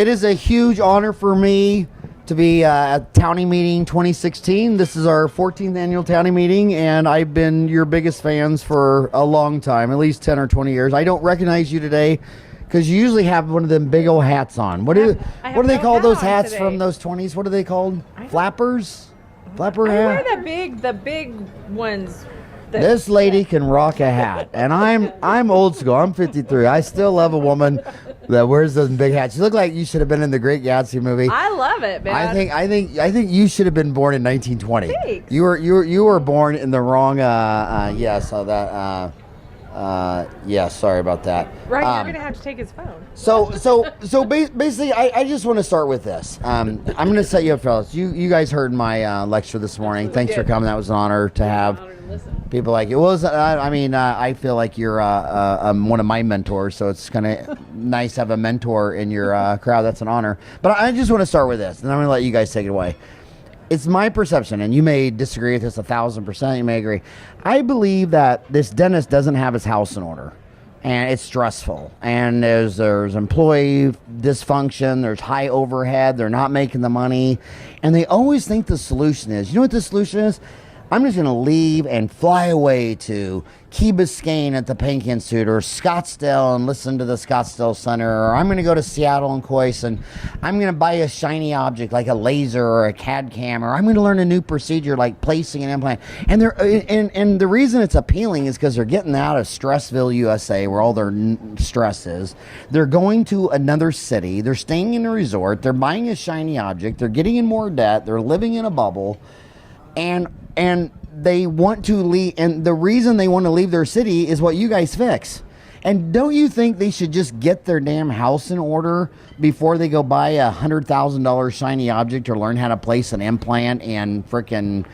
It is a huge honor for me to be at Townie Meeting 2016. This is our 14th annual Townie Meeting, and I've been your biggest fans for a long time, at least 10 or 20 years. I don't recognize you today because you usually have one of them big old hats on. What do they call those hats from those 20s? What are they called? Flappers? Flapper hat? I wear the big ones. This lady can rock a hat, and I'm old school. I'm 53. I still love a woman that wears those big hats. You look like you should have been in the Great Gatsby movie. I love it, man. I think you should have been born in 1920. Thanks. You were born in the wrong. Sorry about that. Right, you're gonna have to take his phone. So basically, I just want to start with this. I'm going to set you up, fellas. You guys heard my lecture this morning. Thanks for coming. That was an honor to have people like you. I feel like you're one of my mentors, so it's kind of nice to have a mentor in your crowd. That's an honor. But I just want to start with this, and I'm going to let you guys take it away. It's my perception, and you may disagree with this 1,000%. You may agree. I believe that this dentist doesn't have his house in order, and it's stressful. And there's employee dysfunction. There's high overhead. They're not making the money, and they always think the solution is. You know what the solution is? I'm just going to leave and fly away to Key Biscayne at the Pink Institute or Scottsdale and listen to the Scottsdale Center, or I'm going to go to Seattle and Coyce and I'm going to buy a shiny object like a laser or a CAD cam, or I'm going to learn a new procedure like placing an implant. And the reason it's appealing is because they're getting out of Stressville, USA, where all their stress is. They're going to another city. They're staying in a resort. They're buying a shiny object. They're getting in more debt. They're living in a bubble. And they want to leave, and the reason they want to leave their city is what you guys fix. And don't you think they should just get their damn house in order before they go buy a $100,000 shiny object or learn how to place an implant in frickin'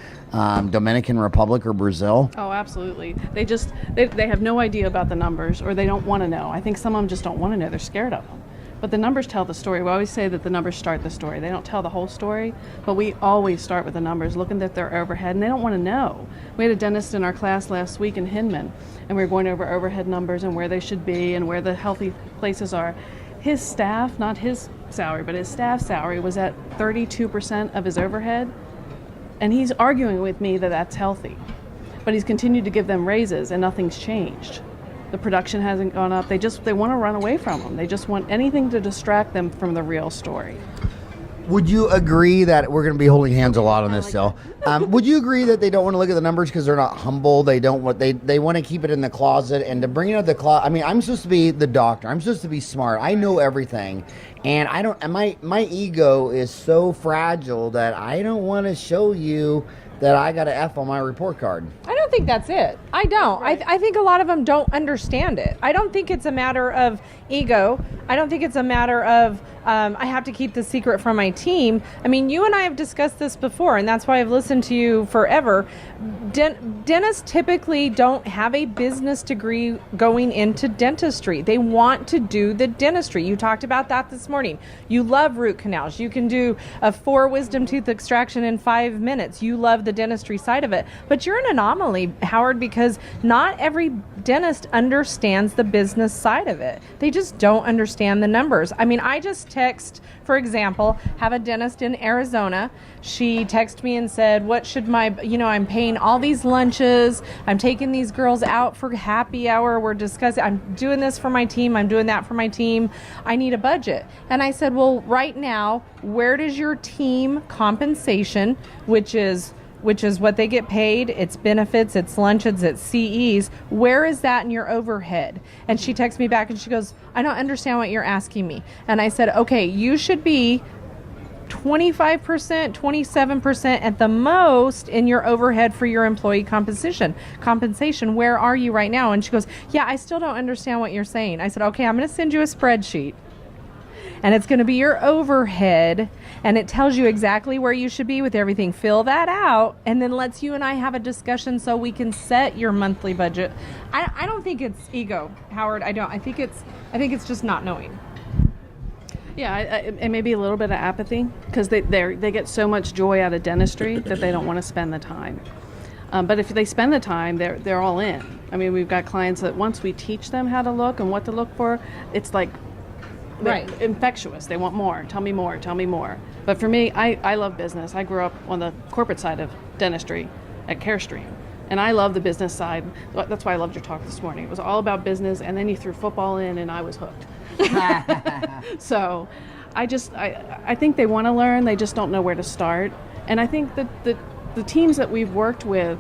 Dominican Republic or Brazil? Oh, absolutely. They have no idea about the numbers, or they don't want to know. I think some of them just don't want to know. They're scared of them. But the numbers tell the story. We always say that the numbers start the story. They don't tell the whole story, but we always start with the numbers, looking at their overhead, and they don't want to know. We had a dentist in our class last week in Hinman, and we were going over overhead numbers and where they should be and where the healthy places are. His staff, not his salary, but his staff salary was at 32% of his overhead, and he's arguing with me that that's healthy. But he's continued to give them raises, and nothing's changed. The production hasn't gone up. They want to run away from them. They just want anything to distract them from the real story. Would you agree that we're going to be holding hands a lot on this still? Would you agree that they don't want to look at the numbers because they're not humble? They want to keep it in the closet, and to bring it out of the closet. I mean, I'm supposed to be the doctor. I'm supposed to be smart. I know everything, and I don't. And my ego is so fragile that I don't want to show you that I got an F on my report card. I don't think that's it. I don't. Right. I think a lot of them don't understand it. I don't think it's a matter of ego. I don't think it's a matter of I have to keep the secret from my team. I mean, you and I have discussed this before, and that's why I've listened to you forever. Dentists typically don't have a business degree going into dentistry. They want to do the dentistry. You talked about that this morning. You love root canals. You can do a 4 wisdom tooth extraction in 5 minutes. You love the dentistry side of it. But you're an anomaly, Howard, because not every dentist understands the business side of it. They just don't understand the numbers. I mean, I just text, for example, have a dentist in Arizona. She texted me and said, what should I'm paying all these lunches. I'm taking these girls out for happy hour. We're discussing, I'm doing this for my team. I'm doing that for my team. I need a budget. And I said, well, right now, where does your team compensation, which is what they get paid, it's benefits, it's lunches, it's CEs, where is that in your overhead? And she texts me back and she goes, I don't understand what you're asking me. And I said, okay, you should be 25%, 27% at the most in your overhead for your employee compensation. Where are you right now? And she goes, yeah, I still don't understand what you're saying. I said, okay, I'm going to send you a spreadsheet. And it's going to be your overhead, and it tells you exactly where you should be with everything. Fill that out, and then let's you and I have a discussion so we can set your monthly budget. I don't think it's ego, Howard. I don't. I think it's just not knowing. Yeah, it may be a little bit of apathy because they get so much joy out of dentistry that they don't want to spend the time. But if they spend the time, they're all in. I mean, we've got clients that once we teach them how to look and what to look for, it's like infectious. They want more. Tell me more. Tell me more. But for me, I love business. I grew up on the corporate side of dentistry at CareStream. And I love the business side. That's why I loved your talk this morning. It was all about business, and then you threw football in, and I was hooked. So I think they want to learn. They just don't know where to start. And I think that the teams that we've worked with,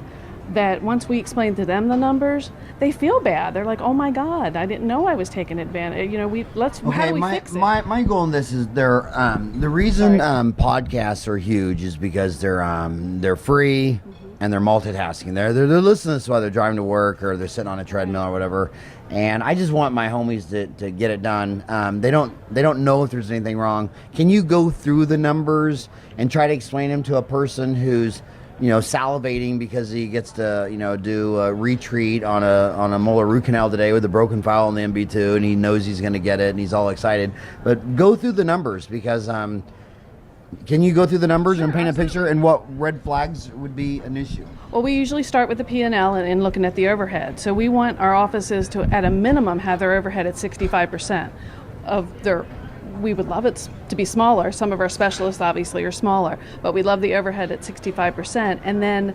that once we explain to them the numbers, they feel bad. They're like, oh my God, I didn't know I was taking advantage. How do we fix it? My goal in this is the reason podcasts are huge is because they're free and they're multitasking. They're listening to this while they're driving to work or they're sitting on a treadmill or whatever. And I just want my homies to get it done. They don't know if there's anything wrong. Can you go through the numbers and try to explain them to a person who's salivating because he gets to, do a retreat on a molar root canal today with a broken file on the MB2, and he knows he's going to get it, and he's all excited. But go through the numbers because, can you go through the numbers and paint a picture and what red flags would be an issue? Well, we usually start with the P&L and looking at the overhead. So we want our offices to, at a minimum, have their overhead at 65% of their. We would love it to be smaller. Some of our specialists obviously are smaller, but we love the overhead at 65%. And then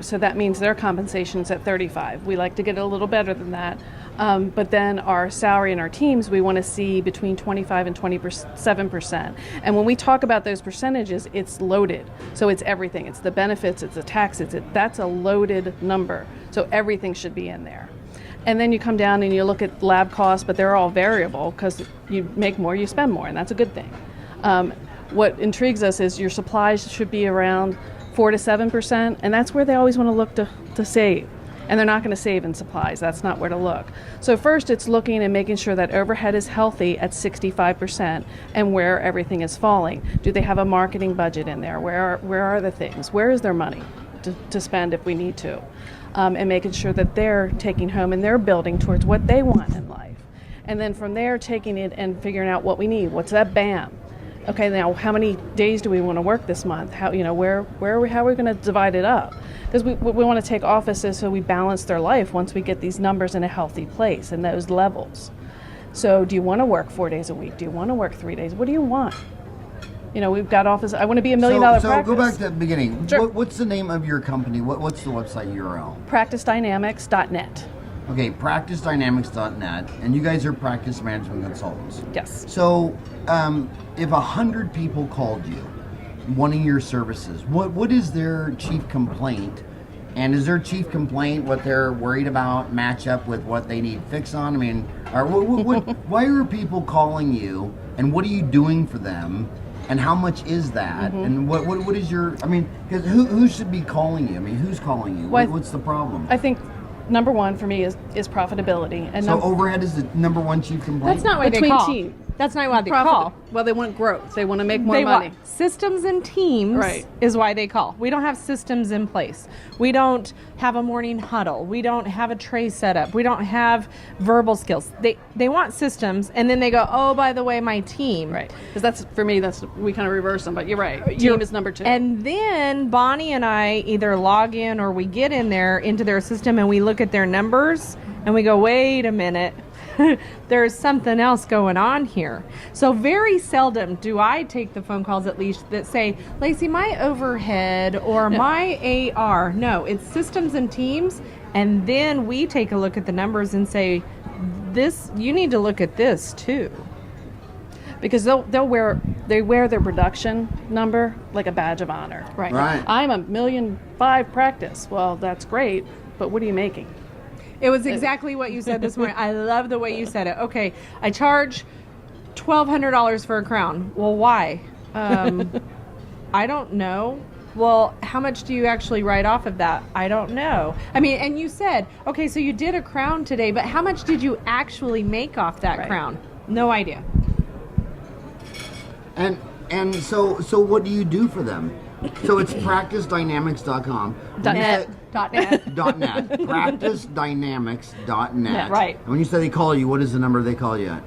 so that means their compensation's at 35%. We like to get it a little better than that. But then our salary and our teams, we want to see between 25 and 27%. And when we talk about those percentages, it's loaded. So it's everything. It's the benefits, it's the taxes. That's a loaded number. So everything should be in there. And then you come down and you look at lab costs, but they're all variable because you make more, you spend more, and that's a good thing. What intrigues us is your supplies should be around 4 to 7%, and that's where they always want to look to save. And they're not going to save in supplies. That's not where to look. So first it's looking and making sure that overhead is healthy at 65% and where everything is falling. Do they have a marketing budget in there? Where are the things? Where is their money to spend if we need to? And making sure that they're taking home and they're building towards what they want in life. And then from there, taking it and figuring out what we need. What's that BAM? Okay, now how many days do we want to work this month? How are we going to divide it up? Because we want to take offices so we balance their life once we get these numbers in a healthy place and those levels. So do you want to work 4 days a week? Do you want to work 3 days? What do you want? We've got office. I want to be $1 million practice. So go back to the beginning. Sure. What's the name of your company? What's the website URL? PracticeDynamics.net. Okay, PracticeDynamics.net, and you guys are practice management consultants. Yes. So, if 100 people called you, wanting your services, what is their chief complaint? And is their chief complaint what they're worried about match up with what they need fix on? I mean, why are people calling you, and what are you doing for them? And how much is that? Mm-hmm. And what is your? I mean, because who should be calling you? I mean, who's calling you? What's the problem? I think number one for me is profitability. And so overhead is the number one chief complaint. That's not why they call. That's not why they call. Well, they want growth. They want to make more money. Systems and teams is why they call. We don't have systems in place. We don't have a morning huddle. We don't have a tray setup. We don't have verbal skills. They want systems, and then they go, oh, by the way, my team. Right. Because for me, we kind of reverse them, but you're right. Team is number two. And then Bonnie and I either log in or we get in there into their system and we look at their numbers and we go, wait a minute. There's something else going on here. So very seldom do I take the phone calls, at least, that say, Laci, my overhead or my AR. No, it's systems and teams. And then we take a look at the numbers and say, you need to look at this too. Because they wear their production number like a badge of honor. Right. I'm $1.5 million practice. Well, that's great, but what are you making? It was exactly what you said this morning. I love the way you said it. Okay, I charge $1,200 for a crown. Well, why? I don't know. Well, how much do you actually write off of that? I don't know. I mean, and you said, okay, so you did a crown today, but how much did you actually make off that crown? No idea. And so what do you do for them? So it's practicedynamics.com. .net. Practicedynamics.net. Right. And when you say they call you, what is the number they call you at?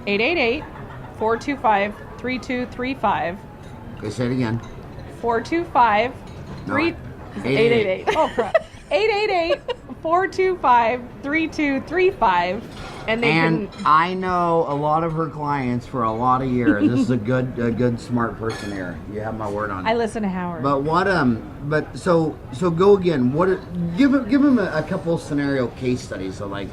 888-425-3235. Okay, say it again. 425-888. Oh, crap. 888-425-3235. And I know a lot of her clients for a lot of years. This is a good smart person here. You have my word on it. I listen to Howard. But so go again. Give him a couple scenario case studies. So like,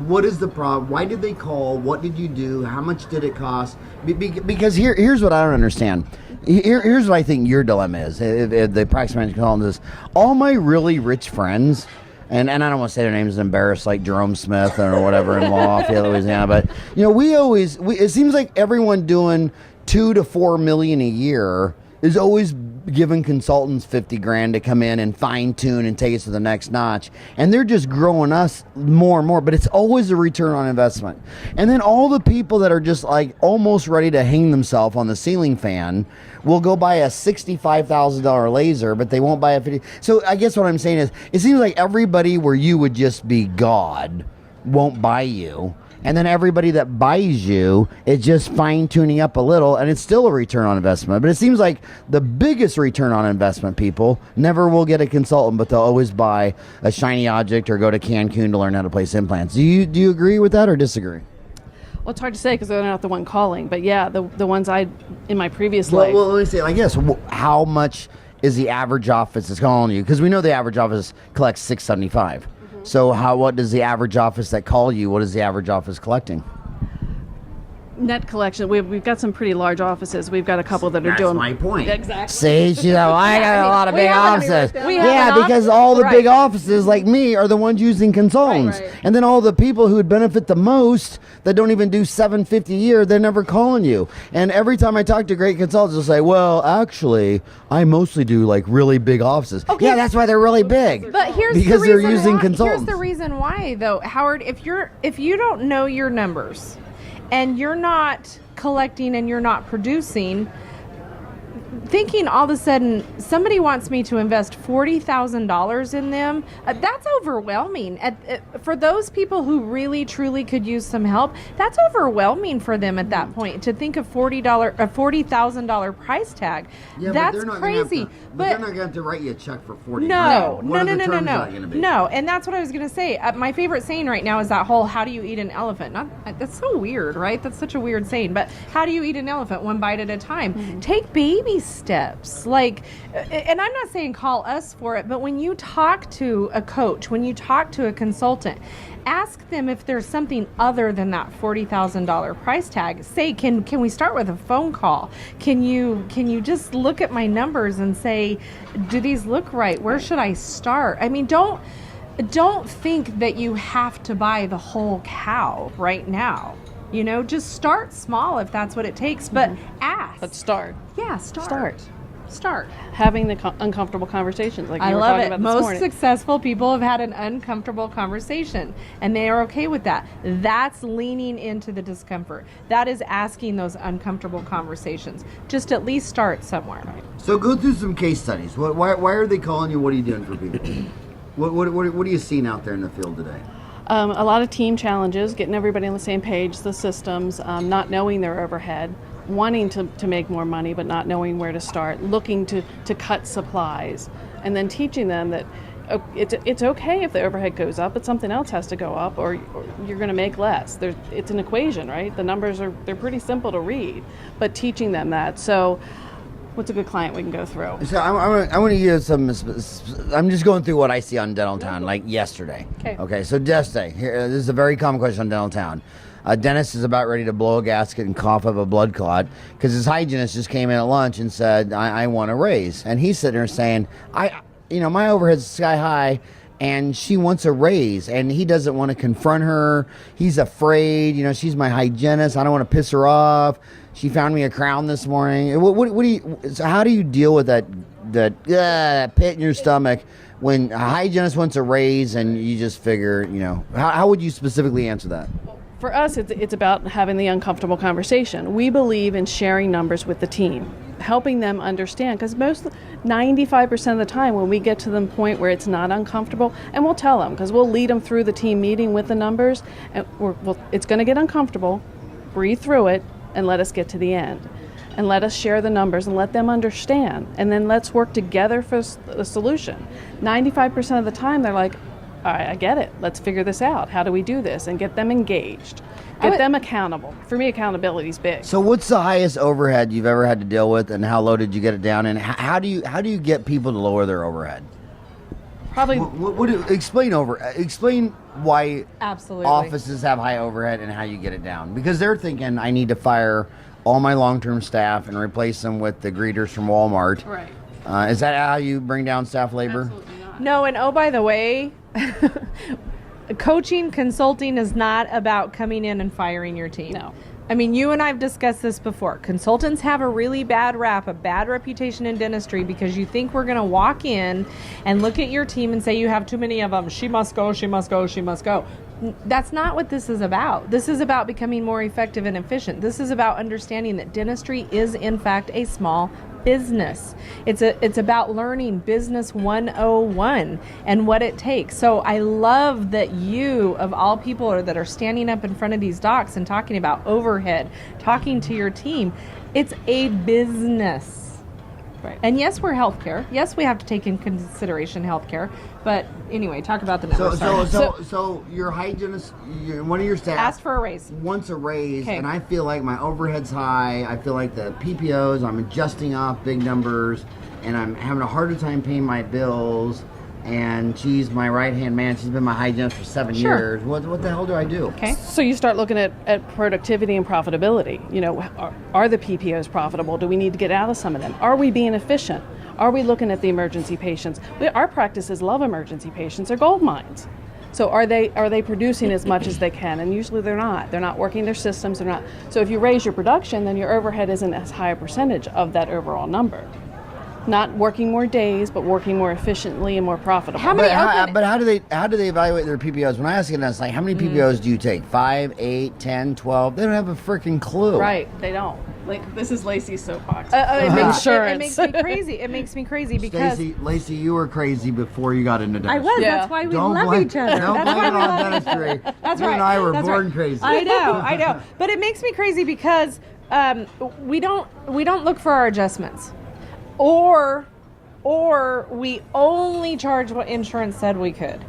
what is the problem? Why did they call? What did you do? How much did it cost? Because here's what I don't understand. Here's what I think your dilemma is. The practice manager calling this. All my really rich friends, and I don't want to say their names and embarrass like Jerome Smith or whatever in Lafayette, Louisiana, but it seems like everyone doing $2 to $4 million a year is always giving consultants $50,000 to come in and fine tune and take us to the next notch, and they're just growing us more and more. But it's always a return on investment. And then all the people that are just like almost ready to hang themselves on the ceiling fan will go buy a $65,000 laser, but they won't buy a $50,000. So I guess what I'm saying is, it seems like everybody where you would just be God won't buy you. And then everybody that buys you, it's just fine-tuning up a little, and it's still a return on investment. But it seems like the biggest return on investment people never will get a consultant, but they'll always buy a shiny object or go to Cancun to learn how to place implants. Do you agree with that or disagree? Well, it's hard to say because they're not the one calling. But yeah, the ones in my previous life. Well, let me say, I guess, how much is the average office that's calling you? Because we know the average office collects $675. So what does the average office that call you, what is the average office collecting? Net collection. We've got some pretty large offices. We've got a couple that are doing. That's my point. Exactly. See, I got a lot of big offices. Yeah, because all the big offices like me are the ones using consultants, Right. and then all the people who would benefit the most that don't even do $750 a year, they're never calling you. And every time I talk to great consultants, they'll say, "Well, actually, I mostly do like really big offices." Okay. Yeah, that's why they're really big. But because they're using consultants. Here's the reason why, though, Howard. If you don't know your numbers, and you're not collecting and you're not producing, thinking all of a sudden somebody wants me to invest $40,000 in them, that's overwhelming. For those people who really truly could use some help, that's overwhelming for them at that point to think of $40,000 price tag. Yeah, that's but crazy. But they're not going to have to write you a check for $40,000. No. No. And that's what I was going to say. My favorite saying right now is that whole "how do you eat an elephant?" That's so weird, right? That's such a weird saying. But how do you eat an elephant? One bite at a time. Mm-hmm. Take baby steps. Like, and I'm not saying call us for it, but when you talk to a coach, when you talk to a consultant, ask them if there's something other than that $40,000 price tag. Say, can we start with a phone call? Can you just look at my numbers and say, do these look right? Where should I start? I mean, don't think that you have to buy the whole cow right now. Just start small if that's what it takes, but ask. But start. Yeah, start. Having the uncomfortable conversations like you I were love talking it. about this Most morning. successful people have had an uncomfortable conversation, and they are okay with that. That's leaning into the discomfort. That is asking those uncomfortable conversations. Just at least start somewhere. So go through some case studies. Why are they calling you? What are you doing for people? What are you seeing out there in the field today? A lot of team challenges, getting everybody on the same page, the systems, not knowing their overhead, wanting to make more money but not knowing where to start, looking to cut supplies, and then teaching them that it's okay if the overhead goes up, but something else has to go up or you're going to make less. It's an equation, right? The numbers they're pretty simple to read, but teaching them that. So what's a good client we can go through? So I want to give some. I'm just going through what I see on Dental Town, like yesterday. Okay. So yesterday, this is a very common question on Dental Town. A dentist is about ready to blow a gasket and cough up a blood clot because his hygienist just came in at lunch and said, "I want a raise," and he's sitting there saying, my overhead's sky high." And she wants a raise, and he doesn't want to confront her. He's afraid. She's my hygienist. I don't want to piss her off. She found me a crown this morning. So how do you deal with that pit in your stomach when a hygienist wants a raise and you just figure, how would you specifically answer that? For us, it's about having the uncomfortable conversation. We believe in sharing numbers with the team, helping them understand, because 95% of the time when we get to the point where it's not uncomfortable, and we'll tell them, because we'll lead them through the team meeting with the numbers, and it's going to get uncomfortable, breathe through it, and let us get to the end. and let us share the numbers and let them understand. And then let's work together for a solution. 95% of the time, they're like, all right, I get it. Let's figure this out. How do we do this? And get them engaged. Get them accountable. For me, accountability is big. So what's the highest overhead you've ever had to deal with, and how low did you get it down? And how do you get people to lower their overhead? Probably. Explain why Absolutely. offices have high overhead and how you get it down. Because they're thinking, I need to fire all my long-term staff and replace them with the greeters from Walmart. Right. Is that how you bring down staff labor? Absolutely not. No, and oh, by the way, coaching, consulting is not about coming in and firing your team. No. I mean, you and I have discussed this before. Consultants have a really bad rap, a bad reputation in dentistry because you think we're going to walk in and look at your team and say you have too many of them. She must go, she must go, she must go. That's not what this is about. This is about becoming more effective and efficient. This is about understanding that dentistry is, in fact, a small business. It's about learning business 101 and what it takes. So I love that you, of all people, that are standing up in front of these docs and talking about overhead, talking to your team. It's a business. Right. And yes, we're healthcare. Yes, we have to take in consideration healthcare. But anyway, talk about the numbers. So your hygienist, one of your staff asked for a raise. Wants a raise, Okay. and I feel like my overhead's high. I feel like the PPOs, I'm adjusting off big numbers, and I'm having a harder time paying my bills. And she's my right-hand man. She's been my hygienist for 7 Sure. years. What the hell do I do? Okay. So you start looking at productivity and profitability. You know, are the PPOs profitable? Do we need to get out of some of them? Are we being efficient? Are we looking at the emergency patients? Our practices love emergency patients. They're gold mines. So are they producing as much as they can? And usually they're not. They're not working their systems. They're not. So if you raise your production, then your overhead isn't as high a percentage of that overall number. Not working more days, but working more efficiently and more profitable. But how do they evaluate their PPOs? When I ask them, it's like, how many PPOs do you take? 5, 8, 10, 12? They don't have a freaking clue. Right, they don't. Like, this is Laci's soapbox. It makes Insurance. me crazy. It makes me crazy because Laci, you were crazy before you got into I dentistry. was. Yeah. That's why we Don't love blame, each other. Don't That's blame why it we on love dentistry. That's you right. and I were That's born right. crazy. I know. But it makes me crazy because we don't look for our adjustments, or we only charge what insurance said we could.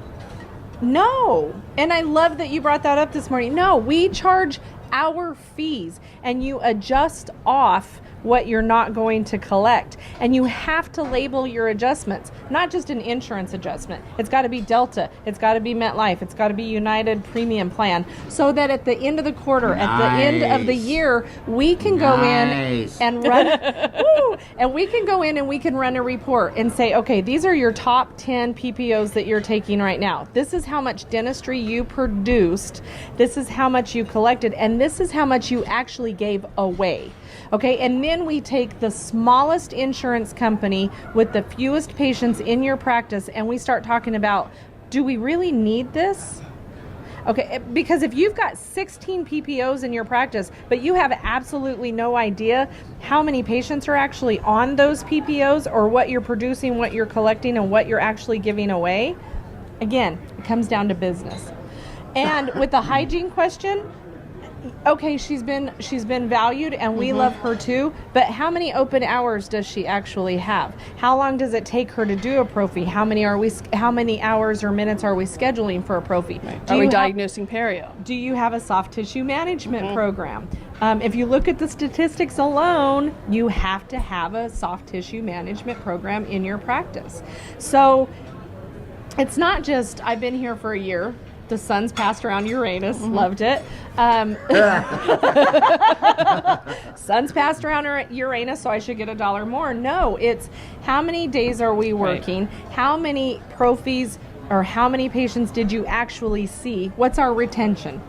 No. And I love that you brought that up this morning. No, we charge our fees, and you adjust off what you're not going to collect. And you have to label your adjustments, not just an insurance adjustment. It's got to be Delta. It's got to be MetLife. It's got to be United Premium Plan, so that at the end of the quarter, at the end of the year, we can go in and run, and we can go in and we can run a report and say, okay, these are your top 10 PPOs that you're taking right now. This is how much dentistry you produced. This is how much you collected. And this is how much you actually gave away. Okay, and then we take the smallest insurance company with the fewest patients in your practice and we start talking about, do we really need this? Okay, because if you've got 16 PPOs in your practice, but you have absolutely no idea how many patients are actually on those PPOs or what you're producing, what you're collecting, and what you're actually giving away, again, it comes down to business. And with the hygiene question, okay, she's been valued and we love her too, but how many open hours does she actually have? How long does it take her to do a prophy? How many hours or minutes are we scheduling for a prophy? Right. Are we diagnosing perio? Do you have a soft tissue management program? If you look at the statistics alone, you have to have a soft tissue management program in your practice. So it's not just, I've been here for a year, the sun's passed around Uranus, loved it. Sun's passed around Uranus, so I should get $1 more. No, it's how many days are we working? Right. How many prophies or how many patients did you actually see? What's our retention?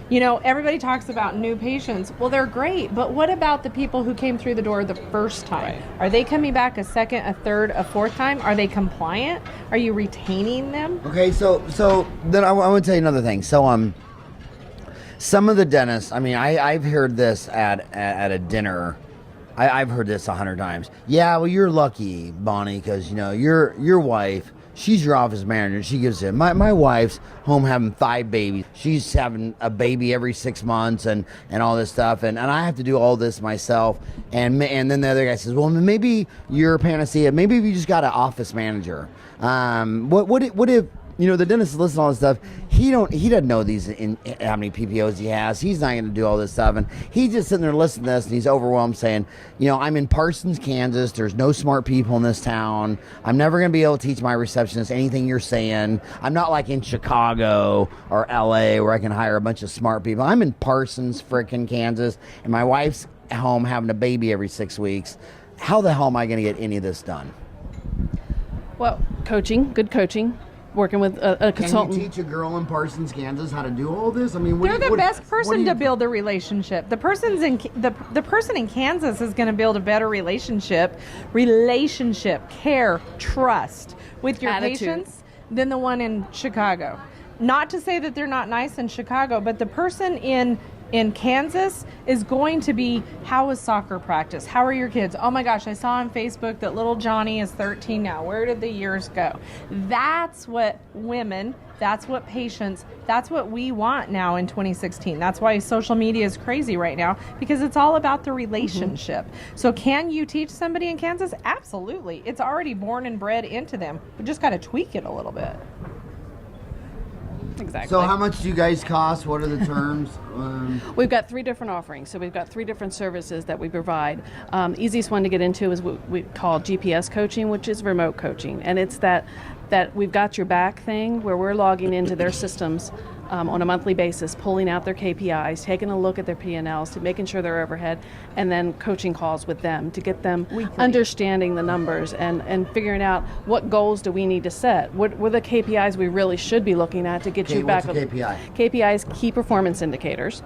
You know, everybody talks about new patients. Well, they're great, but what about the people who came through the door the first time? Right. Are they coming back a second, a third, a fourth time? Are they compliant? Are you retaining them? Okay, so then I want to tell you another thing. So some of the dentists, I mean, I've heard this at a dinner. I've heard this 100 times. Yeah, well, you're lucky, Bonnie, because you know your wife she's your office manager. She gives it. My wife's home having 5 babies. She's having a baby every 6 months and all this stuff. And I have to do all this myself. And then the other guy says, well, maybe you're a panacea. Maybe if you just got an office manager. What if, the dentist listens to all this stuff. He doesn't know how many PPOs he has. He's not going to do all this stuff, and he's just sitting there listening to this, and he's overwhelmed, saying, I'm in Parsons, Kansas. There's no smart people in this town. I'm never going to be able to teach my receptionist anything you're saying. I'm not like in Chicago or LA where I can hire a bunch of smart people. I'm in Parsons, frickin' Kansas, and my wife's home having a baby every 6 weeks. How the hell am I going to get any of this done? Well, good coaching. Working with a consultant. Can you teach a girl in Parsons, Kansas, how to do all this? I mean, they're the best person to build a relationship. The person in Kansas is going to build a better relationship, care, trust with your patients than the one in Chicago. Not to say that they're not nice in Chicago, but the person in Kansas is going to be, how was soccer practice? How are your kids? Oh my gosh, I saw on Facebook that little Johnny is 13 now. Where did the years go? That's what women, that's what patients, that's what we want now in 2016. That's why social media is crazy right now, because it's all about the relationship. So can you teach somebody in Kansas? Absolutely. It's already born and bred into them. We just got to tweak it a little bit. Exactly. So how much do you guys cost? What are the terms? We've got 3 different offerings. So we've got 3 different services that we provide. Easiest one to get into is what we call GPS coaching, which is remote coaching. And it's that we've got your back thing where we're logging into their systems on a monthly basis, pulling out their KPIs, taking a look at their P&Ls, to making sure they're overhead, and then coaching calls with them to get them understanding the numbers and figuring out what goals do we need to set. What are the KPIs we really should be looking at to get you back? What's a KPI? KPIs, key performance indicators.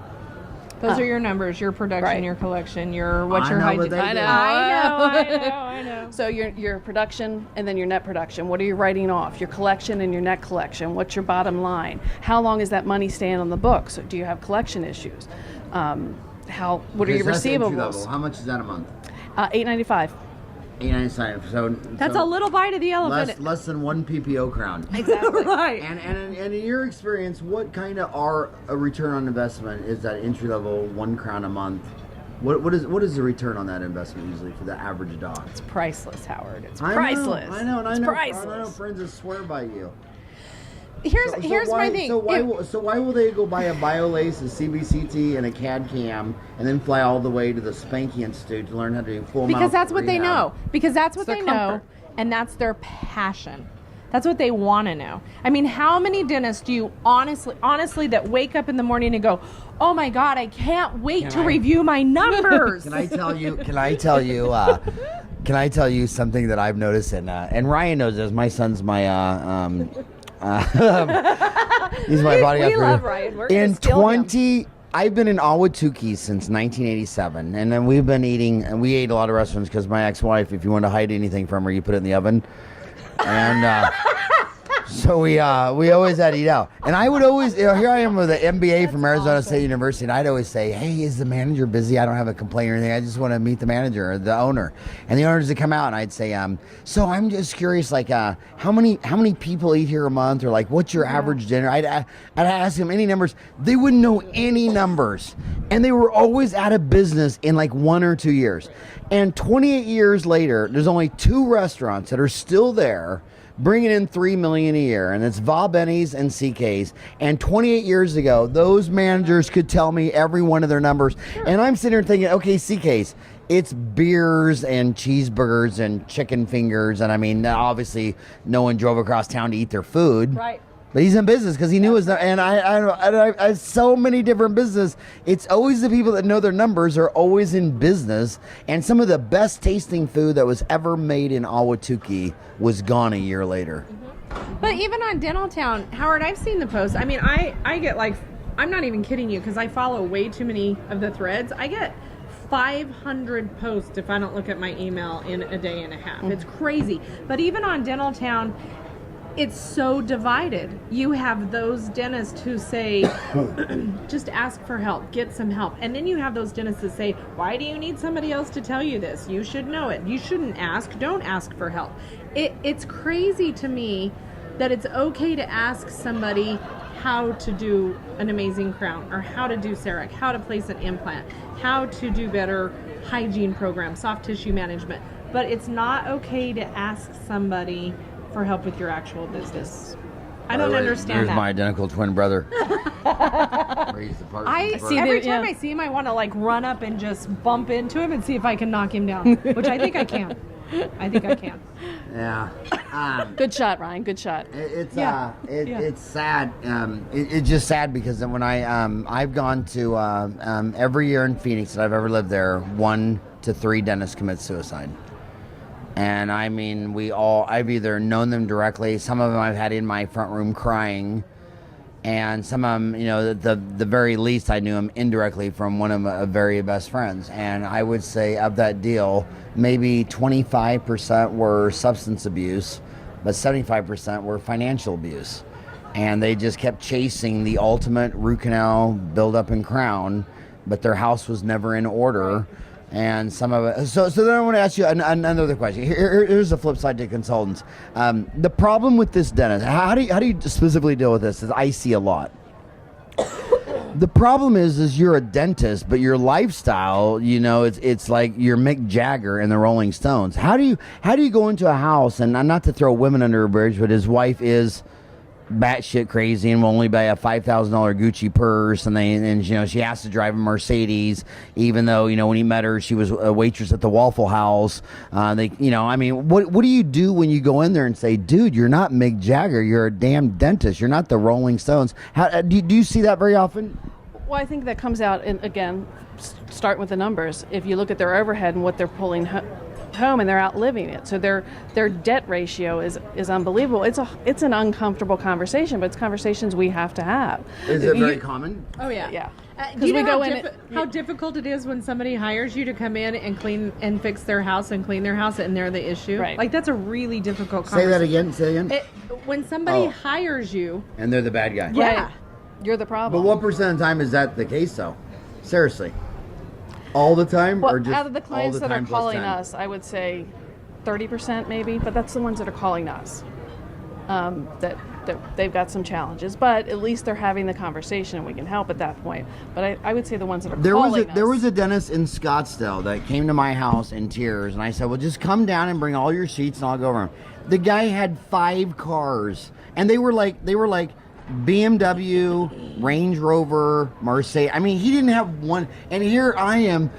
Those are your numbers, your production, your collection, your hygiene. I know. So your production and then your net production. What are you writing off? Your collection and your net collection. What's your bottom line? How long is that money staying on the books? Do you have collection issues? What are your receivables? How much is that a month? $8.95. So that's a little bite of the elephant. Less than 1 PPO crown. Exactly. Right. And in your experience, what kind of a return on investment is that entry level 1 crown a month? What is the return on that investment usually for the average dog? It's priceless, Howard. It's priceless. I know. I know friends that swear by you. Here's my thing. So why will they go buy a BioLace, a CBCT, and a CAD cam, and then fly all the way to the Spanky Institute to learn how to do full mouth? Because that's what they know. Because that's what they know, comfort. and that's their passion. That's what they want to know. I mean, how many dentists do you honestly that wake up in the morning and go, "Oh my God, I can't wait to review my numbers." Can I tell you something that I've noticed, and Ryan knows this. My son's my he's my body. We love Ryan. We're in 20. I've been in Ahwatukee since 1987, and then we've been eating, and we ate a lot of restaurants because my ex-wife, if you want to hide anything from her, you put it in the oven, and so we always had to eat out. And I would always, here I am with an MBA from Arizona State University, and I'd always say, "Hey, is the manager busy? I don't have a complaint or anything. I just want to meet the manager or the owner." And the owners would come out, and I'd say, "So I'm just curious, like, how many people eat here a month, or like, what's your average dinner?" I'd ask them any numbers. They wouldn't know any numbers, and they were always out of business in like 1 or 2 years. And 28 years later, there's only 2 restaurants that are still there, bringing in $3 million a year, and it's Va Benny's and CK's. And 28 years ago, those managers could tell me every one of their numbers. And I'm sitting here thinking, okay, CK's, it's beers and cheeseburgers and chicken fingers, and I mean, obviously, no one drove across town to eat their food. Right. But he's in business because he knew his. And I so many different businesses. It's always the people that know their numbers are always in business. And some of the best tasting food that was ever made in Ahwatukee was gone a year later. But even on Dental Town, Howard, I've seen the posts. I mean, I get like, I'm not even kidding you because I follow way too many of the threads. I get 500 posts if I don't look at my email in a day and a half. It's crazy. But even on Dental Town, it's so divided. You have those dentists who say, just ask for help, get some help. And then you have those dentists that say, why do you need somebody else to tell you this? You should know it. You shouldn't ask. Don't ask for help. it's crazy to me that it's okay to ask somebody how to do an amazing crown, or how to do CEREC, how to place an implant, how to do better hygiene programs, soft tissue management. But it's not okay to ask somebody for help with your actual business. I don't understand There's that. my identical twin brother. Every time I see him, I want to like run up and just bump into him and see if I can knock him down, which I think I can. Yeah. Good shot, Ryan. Good shot. It's sad. It's just sad because when I've gone to every year in Phoenix that I've ever lived there, 1 to 3 dentists commit suicide. And I mean, I've either known them directly, some of them I've had in my front room crying, and some of them, the very least I knew them indirectly from one of my very best friends. And I would say of that deal, maybe 25% were substance abuse, but 75% were financial abuse. And they just kept chasing the ultimate root canal, build-up, and crown, but their house was never in order. And some of it. So then I want to ask you another question. Here's the flip side to consultants. The problem with this dentist, how do you specifically deal with this? Is I see a lot. The problem is you're a dentist, but your lifestyle, it's like you're Mick Jagger in the Rolling Stones. How do you go into a house, and not to throw women under a bridge, but his wife is batshit crazy and will only buy a $5,000 Gucci purse, and she has to drive a Mercedes, even though when he met her she was a waitress at the Waffle House. What do you do when you go in there and say, dude, you're not Mick Jagger, you're a damn dentist, you're not the Rolling Stones? How do you see that very often? Well, I think that comes out in, again, start with the numbers. If you look at their overhead and what they're pulling home, and they're outliving it, so their debt ratio is unbelievable. It's an uncomfortable conversation, but it's conversations we have to have. Is it very common? Oh yeah. Yeah. Do you know how difficult it is when somebody hires you to come in and clean and fix their house and clean their house, and they're the issue? Right. Like, that's a really difficult conversation. Say that again. When somebody hires you, and they're the bad guy. yeah. Right. You're the problem. But what percent of the time is that the case, though? Seriously. All the time? Well, or just out of the clients that are time plus calling 10? us, I would say 30% maybe, but that's the ones that are calling us. That they've got some challenges, but at least they're having the conversation and we can help at that point. But I would say the ones that are calling us. There was a dentist in Scottsdale that came to my house in tears, and I said, well, just come down and bring all your sheets and I'll go over them. The guy had 5 cars, and they were like BMW, Range Rover, Mercedes. I mean, he didn't have one. And here I am.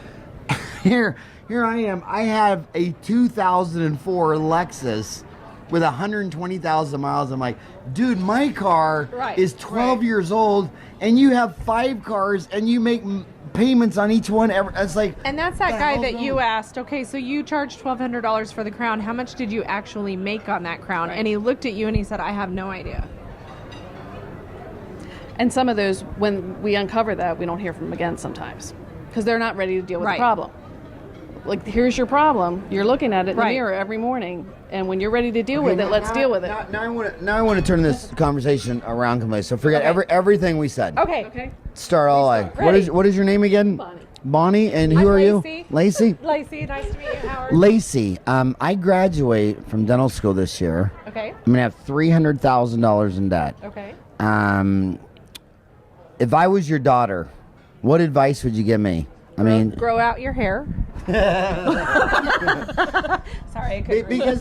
Here I am. I have a 2004 Lexus with 120,000 miles. I'm like, dude, my car is 12 years old, and you have 5 cars, and you make payments on each one. It's like, and that's that guy that you asked, okay, so you charged $1,200 for the crown. How much did you actually make on that crown? Right. And he looked at you and he said, I have no idea. And some of those, when we uncover that, we don't hear from them again sometimes because they're not ready to deal with the problem. Like, here's your problem. You're looking at it in the mirror every morning, and when you're ready to deal with it, let's deal with it. Now I want to turn this conversation around completely. So forget everything we said. Okay. Start all like. What is your name again? Bonnie, and who are you? Laci. Laci, nice to meet you, Howard. Laci, I graduate from dental school this year. Okay. I'm gonna have $300,000 in debt. Okay. If I was your daughter, what advice would you give me? I mean, grow out your hair. Sorry, I couldn't because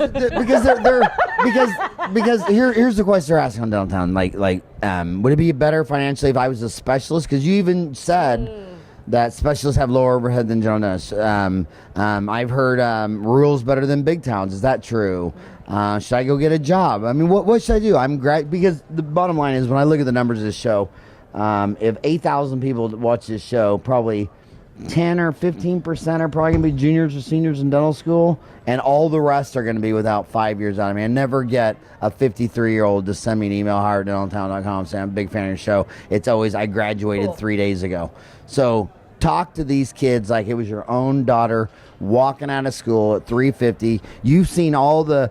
here's the question they're asking on Dental Town. Like, would it be better financially if I was a specialist? Because you even said that specialists have lower overhead than general dentists. I've heard rural's better than big towns. Is that true? Should I go get a job? I mean, what should I do? Because the bottom line is, when I look at the numbers of this show, if 8,000 people watch this show, probably 10 or 15% are probably going to be juniors or seniors in dental school, and all the rest are going to be without 5 years out of me. I never get a 53-year-old to send me an email, howarddentaltown.com, saying I'm a big fan of your show. It's always, I graduated 3 days ago. So talk to these kids like it was your own daughter walking out of school at 3:50. You've seen all the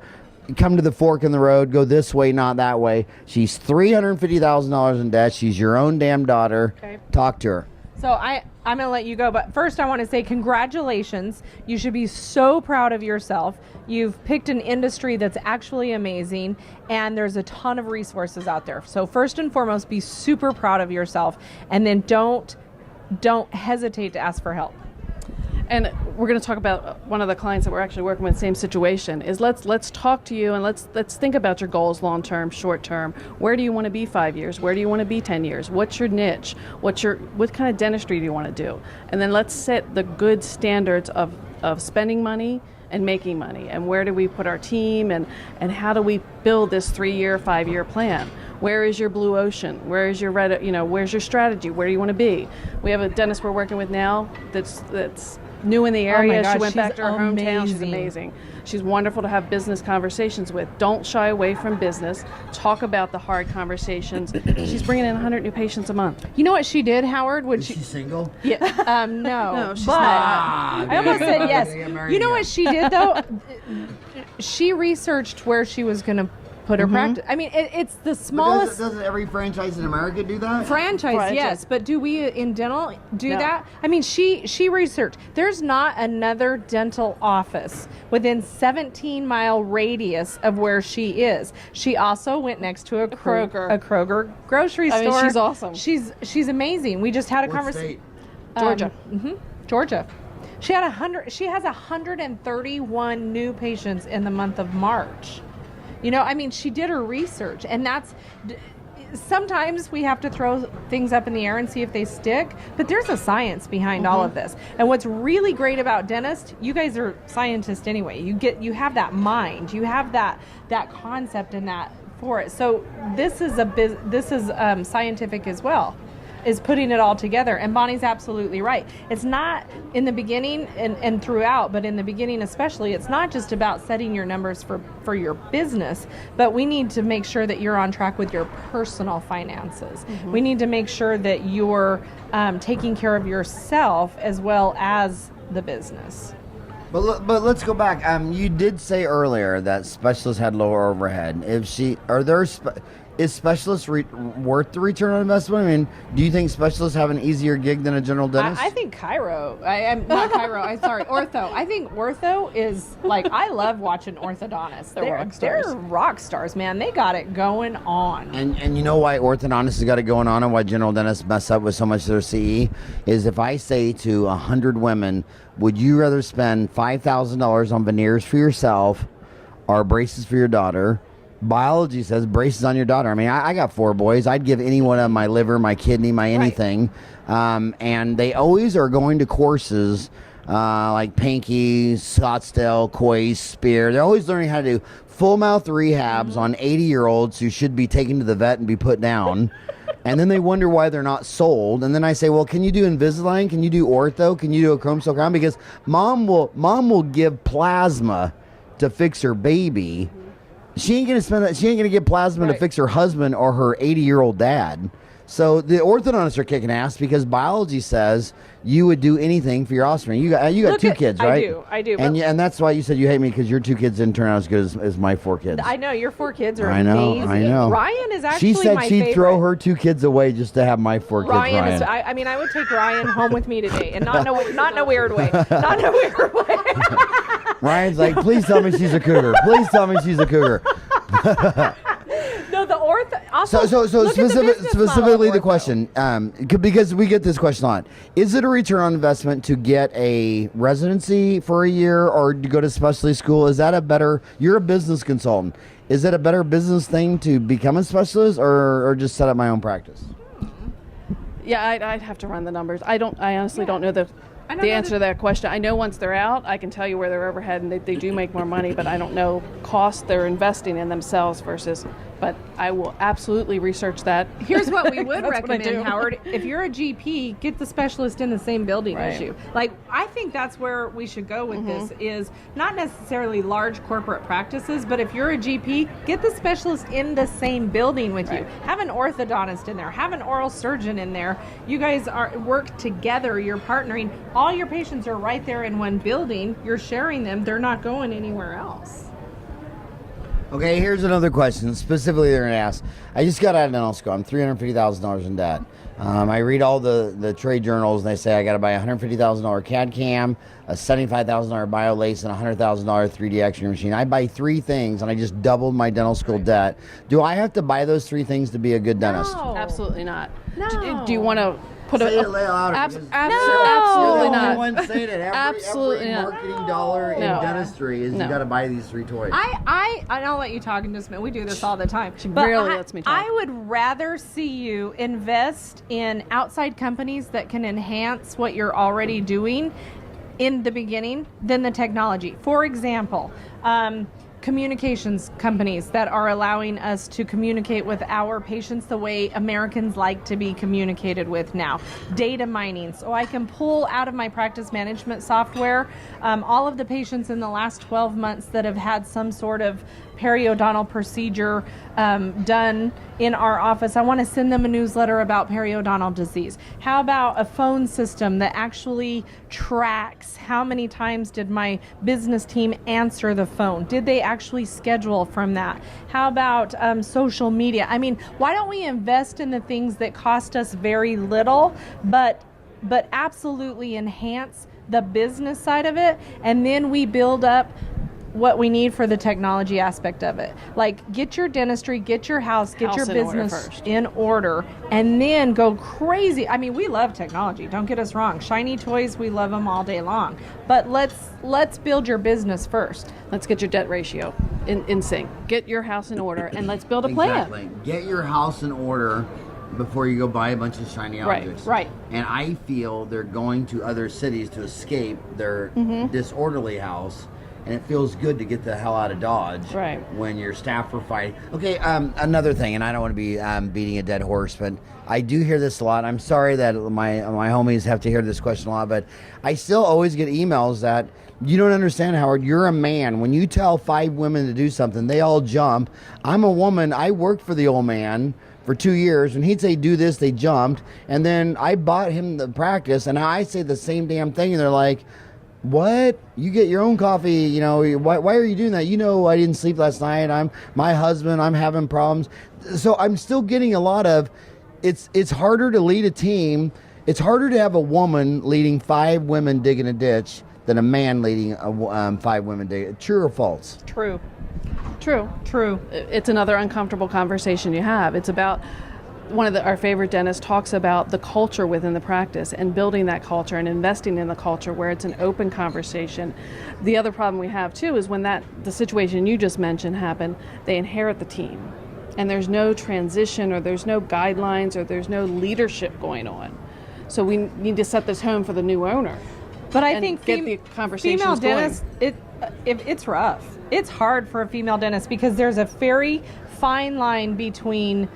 come to the fork in the road, go this way, not that way. She's $350,000 in debt. She's your own damn daughter. Okay. Talk to her. So I'm going to let you go, but first I want to say congratulations. You should be so proud of yourself. You've picked an industry that's actually amazing, and there's a ton of resources out there. So first and foremost, be super proud of yourself, and then don't hesitate to ask for help. And we're going to talk about one of the clients that we're actually working with, same situation, is let's talk to you and let's think about your goals, long term, short term. Where do you want to be 5 years? Where do you want to be 10 years? What's your niche? What kind of dentistry do you want to do? And then let's set the good standards of spending money and making money. And where do we put our team, and how do we build this 3-year, 5-year plan? Where is your blue ocean? Where is your red, where's your strategy? Where do you want to be? We have a dentist we're working with now that's new in the area. Oh my gosh, she went back to her hometown. She's amazing. amazing. She's wonderful to have business conversations with. Don't shy away from business. Talk about the hard conversations. She's bringing in 100 new patients a month. You know what she did, Howard? Is she single? Yeah. No. No, she's but not. I almost said yes. Get married You know again. what she did though? She researched where she was going to put her practice. I mean, it's the smallest Doesn't every franchise in America do that? franchise, yes, but do we in dental do No. that? I mean, she researched. There's not another dental office within 17-mile radius of where she is. She also went next to a Kroger grocery I mean, store. she's awesome. She's amazing. We just had a What conversation. state? Georgia. Georgia. She has 131 new patients in the month of March. I mean, she did her research, and sometimes we have to throw things up in the air and see if they stick, but there's a science behind all of this. And what's really great about dentists, you guys are scientists anyway. You have that mind, you have that concept and that for it. So this is scientific as well, is putting it all together. And Bonnie's absolutely right. It's not in the beginning and throughout, but in the beginning especially, it's not just about setting your numbers for your business, but we need to make sure that you're on track with your personal finances. We need to make sure that you're taking care of yourself as well as the business. But let's go back. You did say earlier that specialists had lower overhead. Is specialists worth the return on investment? I mean, do you think specialists have an easier gig than a general dentist? I think Chiro. I'm not Chiro. I'm sorry, ortho. I think ortho is like, I love watching orthodontists. They're rock stars. They're rock stars, man. They got it going on. And you know why orthodontists have got it going on and why general dentists mess up with so much of their CE is if I say to 100 women, would you rather spend $5,000 on veneers for yourself or braces for your daughter? Biology says braces on your daughter. I mean, I got 4 boys. I'd give any one of them my liver, my kidney, my anything. And they always are going to courses like Pankey, Scottsdale, Coy, Spear. They're always learning how to do full mouth rehabs on 80-year-olds who should be taken to the vet and be put down. And then they wonder why they're not sold. And then I say, well, can you do Invisalign? Can you do ortho? Can you do a chrome silk crown? Because mom will give plasma to fix her baby. She ain't gonna get plasma to fix her husband or her 80-year-old dad. So the orthodontists are kicking ass because biology says you would do anything for your offspring. You got 2 kids, right? I do. And that's why you said you hate me because your 2 kids didn't turn out as good as my 4 kids. I know your 4 kids are I know. amazing. Ryan is actually She said my she'd favorite. throw her 2 kids away just to have my 4 kids. Ryan Ryan. is. I mean, I would take Ryan home with me today, and not in a weird way. Not in a weird way. Ryan's like, please tell me she's a cougar. Please tell me she's a cougar. No, the ortho. Also, So look at the business specifically model of the ortho. question, because we get this question a lot. Is it a return on investment to get a residency for a year or to go to specialty school? Is that you're a business consultant. Is it a better business thing to become a specialist or just set up my own practice? Yeah, I'd have to run the numbers. I honestly don't know the answer to that question. I know once they're out, I can tell you where their overhead, and they do make more money, but I don't know cost they're investing in themselves versus, but I will absolutely research that. Here's what we would That's what I recommend, do. Howard. If you're a GP, get the specialist in the same building as Right. you. Like, I think that's where we should go with this, is not necessarily large corporate practices, but if you're a GP, get the specialist in the same building with you. Have an orthodontist in there. Have an oral surgeon in there. You guys work together. You're partnering. All your patients are right there in one building. You're sharing them. They're not going anywhere else. Okay, here's another question. Specifically, they're going to ask. I just got out of dental school. I'm $350,000 in debt. I read all the trade journals, and they say I got to buy a $150,000 CAD cam, a $75,000 BioLace, and a $100,000 3D X-ray machine. I buy 3 things, and I just doubled my dental school debt. Do I have to buy those 3 things to be a good dentist? No. Absolutely not. No. Do you want to put Say a it louder, because absolutely You're the not. only one saying it. Absolutely every not. marketing dollar in No. dentistry is No. you got to buy these 3 toys. I'll let you talk in just a minute. We do this all the time. She But rarely lets me talk. I would rather see you invest in outside companies that can enhance what you're already doing in the beginning than the technology. For example, communications companies that are allowing us to communicate with our patients the way Americans like to be communicated with now. Data mining, so I can pull out of my practice management software all of the patients in the last 12 months that have had some sort of periodontal procedure done in our office. I want to send them a newsletter about periodontal disease. How about a phone system that actually tracks how many times did my business team answer the phone? Did they actually schedule from that? How about social media? I mean, why don't we invest in the things that cost us very little, but absolutely enhance the business side of it, and then we build up what we need for the technology aspect of it. Like, get your dentistry, get your house, get your business in order, and then go crazy. I mean, we love technology, don't get us wrong. Shiny toys, we love them all day long. But let's build your business first. Let's get your debt ratio in sync. Get your house in order, and let's build a plan. Exactly. Get your house in order before you go buy a bunch of shiny objects. Right. And I feel they're going to other cities to escape their disorderly house. And it feels good to get the hell out of Dodge when your staff are fighting. Okay, another thing, and I don't want to be beating a dead horse, but I do hear this a lot. I'm sorry that my homies have to hear this question a lot, but I still always get emails that, you don't understand, Howard, you're a man. When you tell 5 women to do something, they all jump. I'm a woman. I worked for the old man for 2 years, and he'd say, do this, they jumped. And then I bought him the practice, and I say the same damn thing, and they're like, what? You get your own coffee, you know, why are you doing that? You know, I didn't sleep last night. I'm my husband, I'm having problems. So I'm still getting a lot of, it's harder to lead a team. It's harder to have a woman leading 5 women digging a ditch than a man leading 5 women digging. True or false? True. It's another uncomfortable conversation you have. It's about, our favorite dentists talks about the culture within the practice and building that culture and investing in the culture where it's an open conversation. The other problem we have too is when the situation you just mentioned happened, they inherit the team and there's no transition or there's no guidelines or there's no leadership going on. So we need to set this home for the new owner. But I think get the conversations female going. dentists, it's rough. It's hard for a female dentist because there's a very fine line between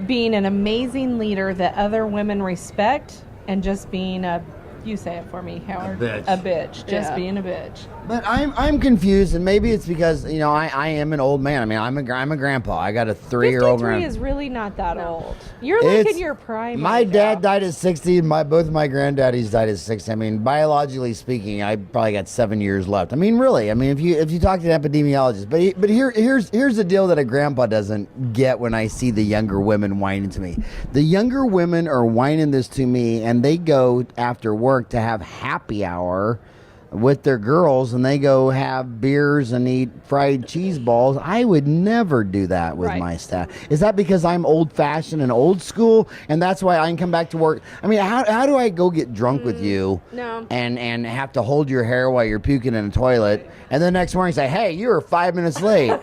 being an amazing leader that other women respect and just being you say it for me, Howard. A bitch. Just being a bitch. But I'm confused, and maybe it's because, you know, I am an old man. I mean, I'm a grandpa. I got a 3-year-old 53 grandpa. is really not that old. You're like in your prime. My right dad now. died at 60. Both of my granddaddies died at 60. I mean, biologically speaking, I probably got 7 years left. I mean, really. I mean, if you talk to an epidemiologist, but here's the deal that a grandpa doesn't get when I see the younger women whining to me. The younger women are whining this to me, and they go after work to have happy hour with their girls, and they go have beers and eat fried cheese balls. I would never do that with my staff. Is that because I'm old-fashioned and old school, and that's why I can come back to work? I mean, how do I go get drunk with you and have to hold your hair while you're puking in a toilet, and the next morning say, hey, you were 5 minutes late?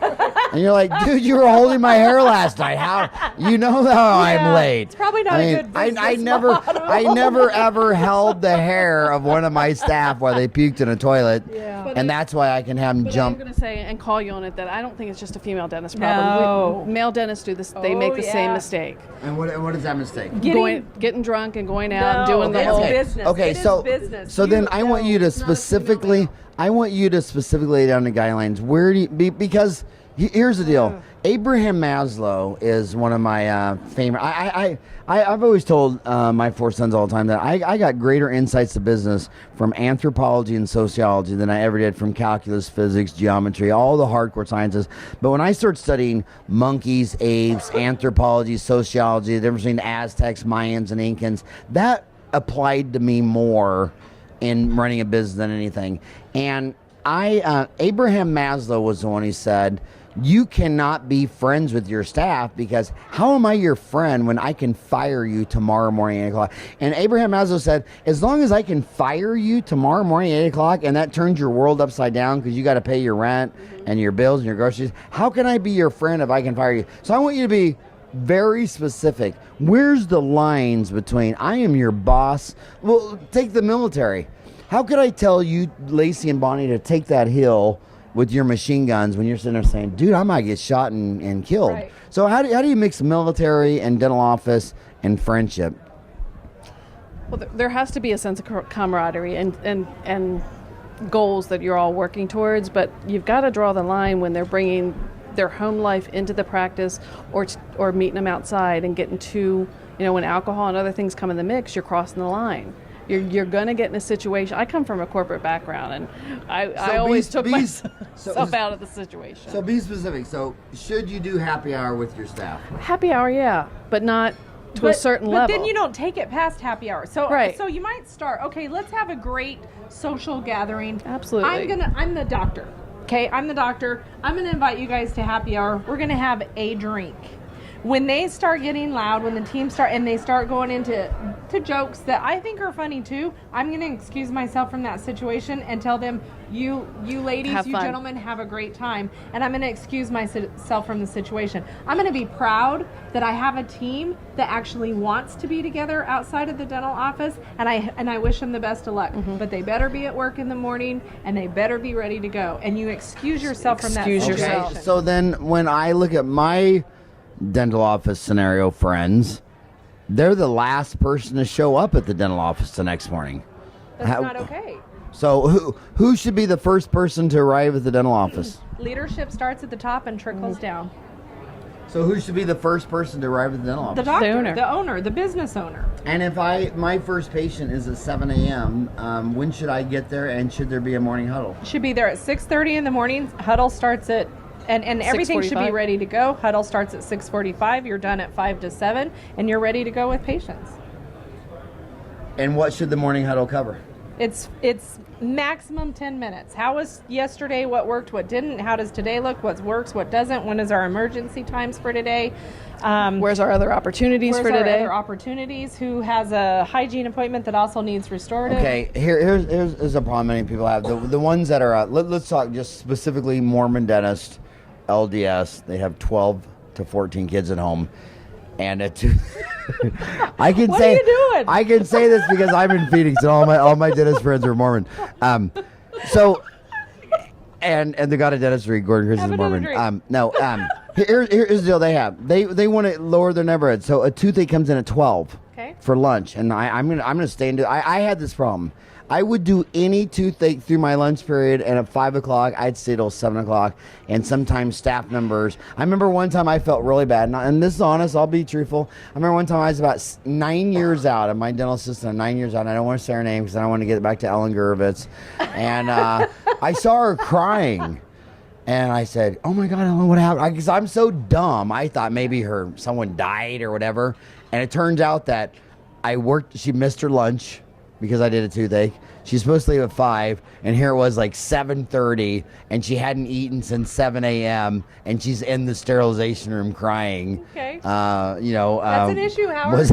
And you're like, dude, you were holding my hair last night. How you know how I'm late? It's probably not a good business I never ever held the hair of one of my staff while they puked in a toilet. Yeah. And that's why I can have them jump. I'm going to say and call you on it that I don't think it's just a female dentist problem. Male dentists do this. They make the same mistake. And what is that mistake? Getting drunk and going out and doing the whole business. Okay, so business. so then I want you to specifically lay down the guidelines. Where do you, because here's the deal. Abraham Maslow is one of my favorite. I've always told my 4 sons all the time that I got greater insights to business from anthropology and sociology than I ever did from calculus, physics, geometry, all the hardcore sciences. But when I started studying monkeys, apes, anthropology, sociology, the difference between Aztecs, Mayans, and Incans, that applied to me more in running a business than anything. And Abraham Maslow was the one who said, you cannot be friends with your staff because how am I your friend when I can fire you tomorrow morning at 8 o'clock? And Abraham Maslow said, as long as I can fire you tomorrow morning at 8 o'clock and that turns your world upside down because you got to pay your rent and your bills and your groceries, how can I be your friend if I can fire you? So I want you to be very specific. Where's the lines between I am your boss? Well, take the military. How could I tell you, Laci and Bonnie, to take that hill with your machine guns when you're sitting there saying, dude, I might get shot and killed? Right. So how do you mix military and dental office and friendship? Well, there has to be a sense of camaraderie and goals that you're all working towards, but you've got to draw the line when they're bringing their home life into the practice or meeting them outside and getting to, when alcohol and other things come in the mix, you're crossing the line. You're going to get in a situation. I come from a corporate background, and I always took myself out of the situation. So be specific. So should you do happy hour with your staff? Happy hour, yeah, but not to a certain level. But then you don't take it past happy hour. So right. So you might start, okay, let's have a great social gathering. Absolutely. I'm the doctor. Okay, I'm the doctor. I'm going to invite you guys to happy hour. We're going to have a drink. When they start getting loud, when the team they start going into jokes that I think are funny too, I'm going to excuse myself from that situation and tell them, you ladies, you gentlemen, have a great time. And I'm going to excuse myself from the situation. I'm going to be proud that I have a team that actually wants to be together outside of the dental office, and I wish them the best of luck. Mm-hmm. But they better be at work in the morning, and they better be ready to go. And you excuse yourself from that situation. Okay, so then when I look at my dental office scenario friends, they're the last person to show up at the dental office the next morning. That's not okay. So who should be the first person to arrive at the dental office? Leadership starts at the top and trickles down. So who should be the first person to arrive at the dental office? The doctor, the owner, the business owner. And if my first patient is at 7 a.m., when should I get there, and should there be a morning huddle? Should be there at 6:30 in the morning. Huddle starts at And everything should be ready to go. Huddle starts at 6:45. You're done at 5 to 7, and you're ready to go with patients. And what should the morning huddle cover? It's maximum 10 minutes. How was yesterday? What worked? What didn't? How does today look? What works? What doesn't? When is our emergency times for today? Where's our other opportunities for today? Other opportunities? Who has a hygiene appointment that also needs restorative? Okay, here's a problem many people have. The ones that are let's talk just specifically Mormon dentist, LDS. They have 12 to 14 kids at home, and what are you doing? I can say this because I'm in Phoenix and all my dentist friends are Mormon. So and they got a dentistry. Gordon Chris is Mormon. Here's the deal they have. They want to lower their neighborhood. So a toothache comes in at 12 for lunch, and I'm gonna stay and do. I had this problem. I would do any toothache through my lunch period, and at 5 o'clock, I'd stay till 7 o'clock, and sometimes staff members. I remember one time I felt really bad, and this is honest, I'll be truthful. I remember one time I was about 9 years out of my dental assistant. I'm 9 years out, and I don't want to say her name because I don't want to get it back to Ellen Gurvitz. And I saw her crying, and I said, oh my God, Ellen, what happened? Because I'm so dumb. I thought maybe someone died or whatever, and it turns out that she missed her lunch because I did a toothache. She's supposed to leave at 5, and here it was like 7:30, and she hadn't eaten since 7 a.m., and she's in the sterilization room crying. Okay. That's an issue, Howard.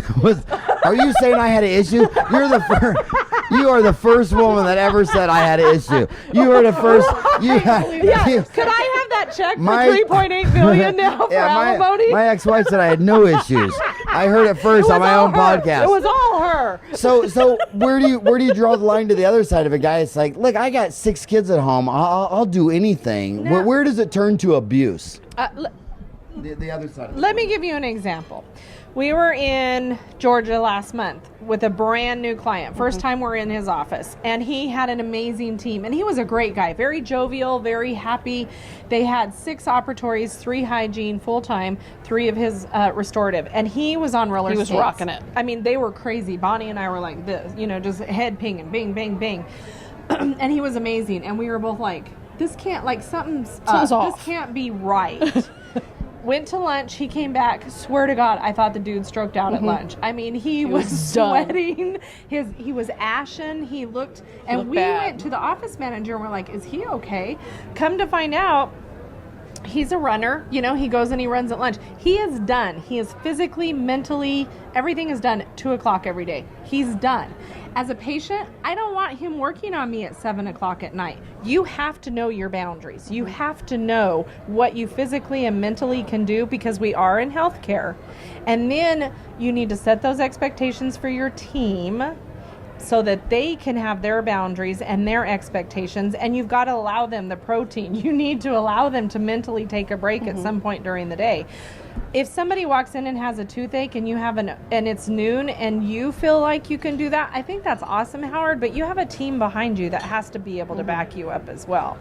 Are you saying I had an issue? You are the first woman that ever said I had an issue. You are the first. Could I have that check for $3.8 million now for alimony? My ex-wife said I had no issues. I heard it first on my own podcast. It was all her. So where do you draw the line to the other side of it, guy? It's like, look, I got 6 kids at home. I'll do anything. No. Where does it turn to abuse? The other side of it. Let me give you an example. We were in Georgia last month with a brand new client. First time we're in his office. And he had an amazing team. And he was a great guy. Very jovial, very happy. They had 6 operatories, 3 hygiene full-time, 3 of his restorative. And he was on roller skates. He was rocking it. I mean, they were crazy. Bonnie and I were like this, just head pinging, bing, bing, bing. And he was amazing. And we were both like, this can't, like, something's off. This can't be right. Went to lunch. He came back. Swear to God, I thought the dude stroked out at lunch. I mean, he was sweating. He was ashen. He looked, and we went to the office manager and we're like, is he okay? Come to find out, he's a runner. He goes and he runs at lunch. He is done. He is physically, mentally, everything is done at 2:00 every day. He's done. As a patient, I don't want him working on me at 7:00 at night. You have to know your boundaries. You have to know what you physically and mentally can do, because we are in healthcare. And then you need to set those expectations for your team so that they can have their boundaries and their expectations, and you've got to allow them the protein. You need to allow them to mentally take a break at some point during the day. If somebody walks in and has a toothache and you have and it's noon and you feel like you can do that, I think that's awesome, Howard, but you have a team behind you that has to be able to back you up as well.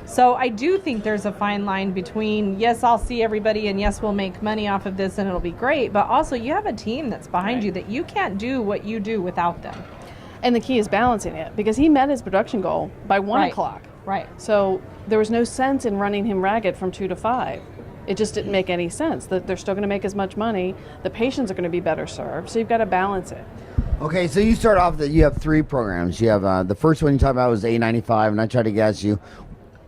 So I do think there's a fine line between, yes, I'll see everybody, and yes, we'll make money off of this and it'll be great, but also you have a team that's behind you that you can't do what you do without them. And the key is balancing it, because he met his production goal by 1:00. Right. So there was no sense in running him ragged from 2 to 5. It just didn't make any sense. That they're still going to make as much money. The patients are going to be better served. So you've got to balance it. Okay, so you start off that you have 3 programs. You have the first one you talked about was $8.95, and I tried to guess you.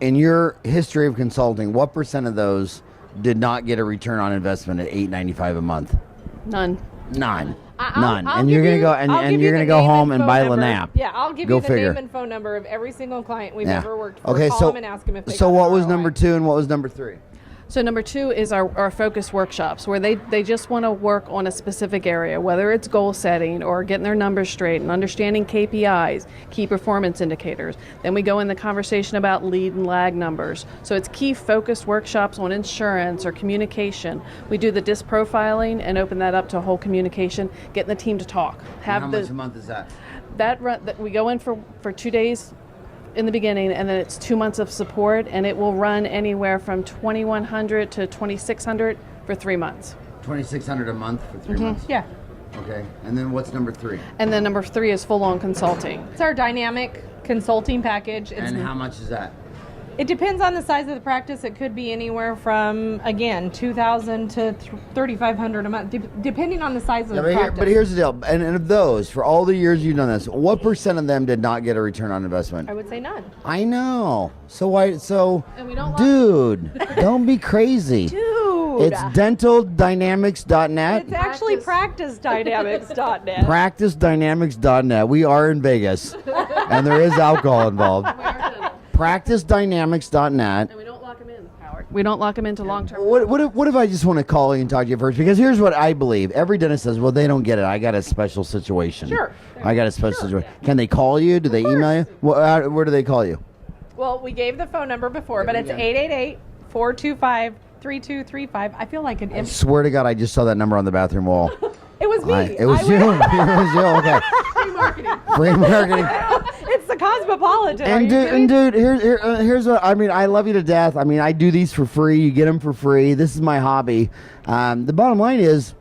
In your history of consulting, what % of those did not get a return on investment at $8.95 a month? None. None. I'll And you're gonna go and you're gonna go home and buy Lanap. Yeah, I'll give you the name and phone number of every single client we've ever worked for. Call them and ask them if they got what the was ROI. number 2 and what was number 3? So number 2 is our focus workshops, where they just want to work on a specific area, whether it's goal setting or getting their numbers straight and understanding KPIs, key performance indicators. Then we go in the conversation about lead and lag numbers. So it's key focused workshops on insurance or communication. We do the disc profiling and open that up to whole communication, getting the team to talk. How much a month is that? That we go in for 2 days in the beginning, and then it's 2 months of support, and it will run anywhere from $2,100 to $2,600 for 3 months. $2,600 a month for 3 months. Yeah. Okay, and then what's number 3? And then number 3 is full-on consulting. It's our dynamic consulting package. And how much is that? It depends on the size of the practice. It could be anywhere from, again, $2,000 to $3,500 a month, depending on the size of the practice. But here's the deal. And of those, for all the years you've done this, what % of them did not get a return on investment? I would say none. I know. So why? So, And we don't dude, don't be crazy. Dude. It's dentaldynamics.net. It's actually practicedynamics.net. Practicedynamics.net. We are in Vegas, and there is alcohol involved. Practicedynamics.net. And we don't lock them in, Howard. We don't lock them into long-term. What if I just want to call you and talk to you first? Because here's what I believe. Every dentist says, well, they don't get it. I got a special situation. Sure. I got a special situation. Can they call you? Do they email you? Where do they call you? Well, we gave the phone number before, but it's 888-425-3235. I feel like I swear to God, I just saw that number on the bathroom wall. It was me. It was you. It was you. Okay. Free marketing. Free marketing. It's the Cosmopolitan. And dude, here's what I mean. I love you to death. I mean, I do these for free. You get them for free. This is my hobby. The bottom line is,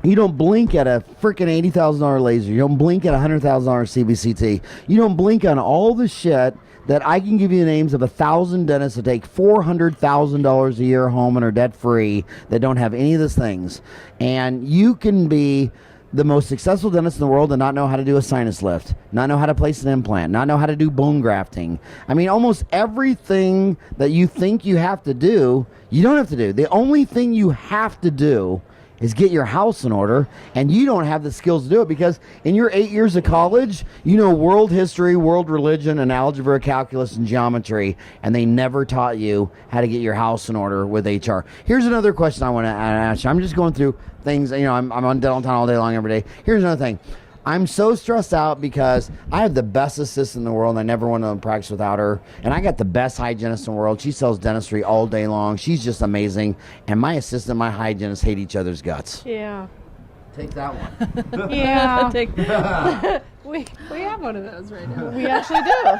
you don't blink at a freaking $80,000 laser. You don't blink at a $100,000 CBCT. You don't blink on all the shit that I can give you the names of 1,000 dentists that take $400,000 a year home and are debt free that don't have any of those things. And you can be the most successful dentist in the world and not know how to do a sinus lift, not know how to place an implant, not know how to do bone grafting. I mean, almost everything that you think you have to do, you don't have to do. The only thing you have to do is get your house in order, and you don't have the skills to do it because in your 8 years of college, you know world history, world religion, and algebra, calculus, and geometry, and they never taught you how to get your house in order with HR. Here's another question I want to ask you. I'm just going through things, you know, I'm on Dental Town all day long every day. Here's another thing. I'm so stressed out because I have the best assistant in the world, and I never want to practice without her. And I got the best hygienist in the world. She sells dentistry all day long. She's just amazing. And my assistant and my hygienist hate each other's guts. Yeah. Take that one. Yeah. Take- we have one of those right now. We actually do.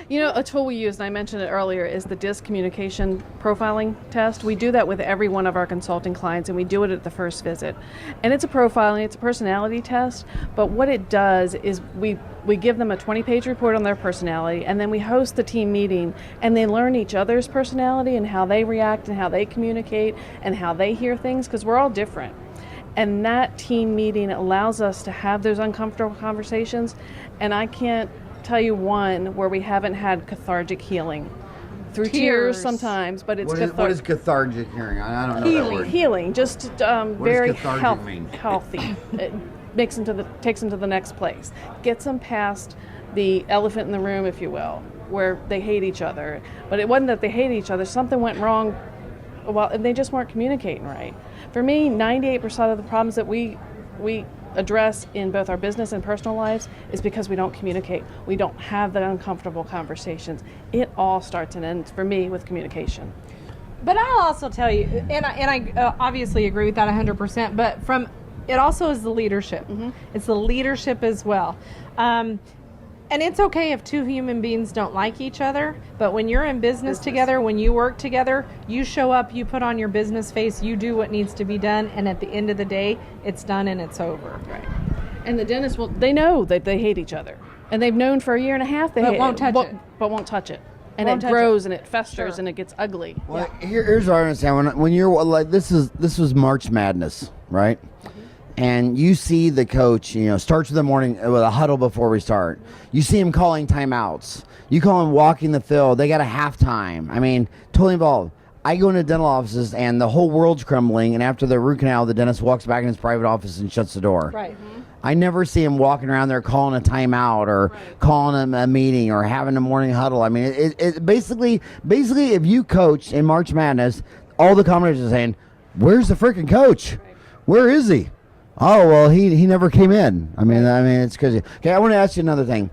You know, a tool we use, and I mentioned it earlier, is the DISC communication profiling test. We do that with every one of our consulting clients, and we do it at the first visit. And it's a profiling, it's a personality test, but what it does is we give them a 20-page report on their personality, and then we host the team meeting, and they learn each other's personality and how they react and how they communicate and how they hear things, because we're all different. And that team meeting allows us to have those uncomfortable conversations, and I can't tell you one where we haven't had cathartic healing through tears sometimes, but it's what is cathartic hearing? I don't know that word. Healing, just very healthy. It takes them to the next place, gets them past the elephant in the room, if you will, where they hate each other. But it wasn't that they hate each other; something went wrong. Well, and they just weren't communicating right. For me, 98% of the problems that we address in both our business and personal lives is because we don't communicate. We don't have the uncomfortable conversations. It all starts and ends for me with communication. But I'll also tell you, and I obviously agree with that 100%, but it also is the leadership. Mm-hmm. It's the leadership as well. And it's okay if two human beings don't like each other, but when you're in business together, when you work together, you show up, you put on your business face, you do what needs to be done, and at the end of the day, it's done and it's over. Right. And the dentists, they know that they hate each other. And they've known for a year and a half they hate won't touch it. But won't touch it. And Won't it touch grows it. and it festers Sure. and it gets ugly. Well, here's what I understand. When you're like, this was March Madness, right? And you see the coach, starts with the morning with a huddle before we start. You see him calling timeouts. You call him walking the field. They got a halftime. I mean, totally involved. I go into dental offices and the whole world's crumbling. And after the root canal, the dentist walks back in his private office and shuts the door. Right. I never see him walking around there calling a timeout or calling him a meeting or having a morning huddle. I mean, it basically, if you coach in March Madness, all the commentators are saying, "Where's the freaking coach? Where is he?" Oh, well, he never came in. I mean, it's crazy. Okay, I want to ask you another thing.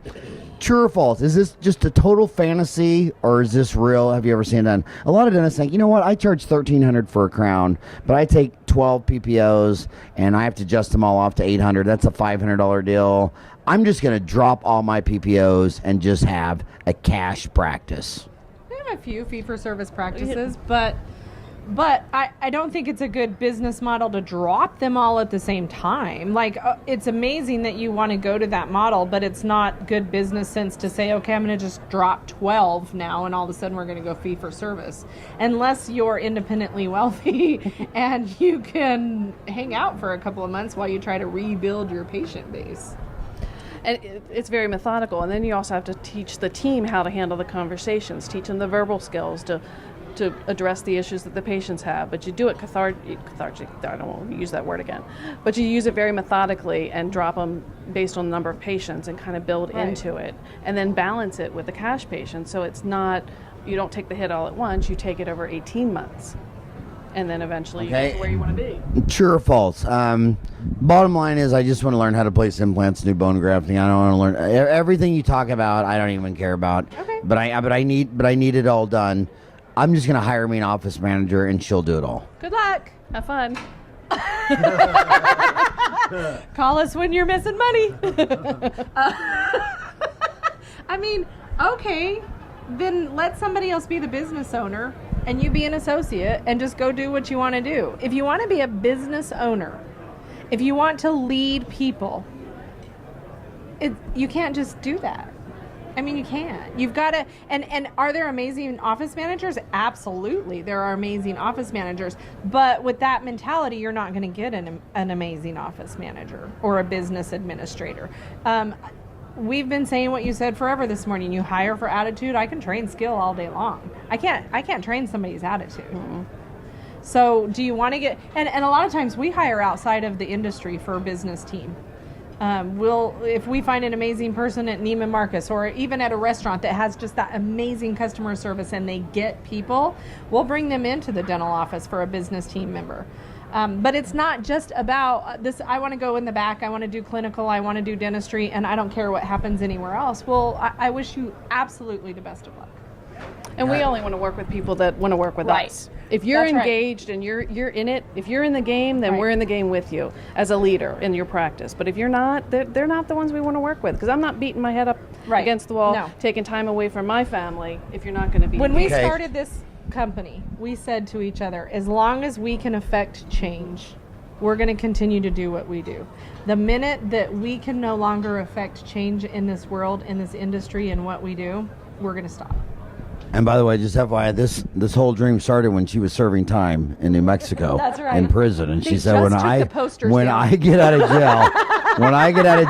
True or false? Is this just a total fantasy, or is this real? Have you ever seen it done? A lot of dentists think, you know what? I charge $1,300 for a crown, but I take 12 PPOs, and I have to adjust them all off to $800. That's a $500 deal. I'm just going to drop all my PPOs and just have a cash practice. We have a few fee-for-service practices, but I don't think it's a good business model to drop them all at the same time. Like, it's amazing that you want to go to that model, but it's not good business sense to say, okay, I'm going to just drop 12 now, and all of a sudden we're going to go fee-for-service. Unless you're independently wealthy and you can hang out for a couple of months while you try to rebuild your patient base. And it's very methodical. And then you also have to teach the team how to handle the conversations, teach them the verbal skills to address the issues that the patients have. But you do it cathartic, I don't want to use that word again, but you use it very methodically and drop them based on the number of patients and kind of build into it, and then balance it with the cash patients. So it's not, you don't take the hit all at once, you take it over 18 months. And then eventually you get to where you want to be. True or false? Bottom line is, I just want to learn how to place implants, new bone grafting. I don't want to learn everything you talk about. I don't even care about. Okay. But I need it all done. I'm just gonna hire me an office manager, and she'll do it all. Good luck. Have fun. Call us when you're missing money. I mean, okay, then let somebody else be the business owner and you be an associate and just go do what you want to do. If you want to be a business owner, if you want to lead people, you can't just do that. I mean, you can't. You've got to, and are there amazing office managers? Absolutely, there are amazing office managers. But with that mentality, you're not going to get an amazing office manager or a business administrator. We've been saying what you said forever this morning. You hire for attitude. I can train skill all day long. I can't train somebody's attitude. Mm-hmm. So do you want to get, and a lot of times we hire outside of the industry for a business team. If we find an amazing person at Neiman Marcus or even at a restaurant that has just that amazing customer service and they get people, we'll bring them into the dental office for a business team member. But it's not just about this, I want to go in the back, I want to do clinical, I want to do dentistry, and I don't care what happens anywhere else. Well, I wish you absolutely the best of luck. And we only want to work with people that want to work with Right. us. If you're That's right. engaged and you're in it, if you're in the game, then Right. we're in the game with you as a leader in your practice. But if you're not, they're not the ones we want to work with, because I'm not beating my head up Right. against the wall, No. taking time away from my family if you're not going to be When we engaged. Okay. started this company, we said to each other, as long as we can affect change, we're going to continue to do what we do. The minute that we can no longer affect change in this world, in this industry, and what we do, we're going to stop. And by the way, just FYI, this whole dream started when she was serving time in New Mexico. That's right. In prison, and They she said, just "When took I the posters when down." I get out of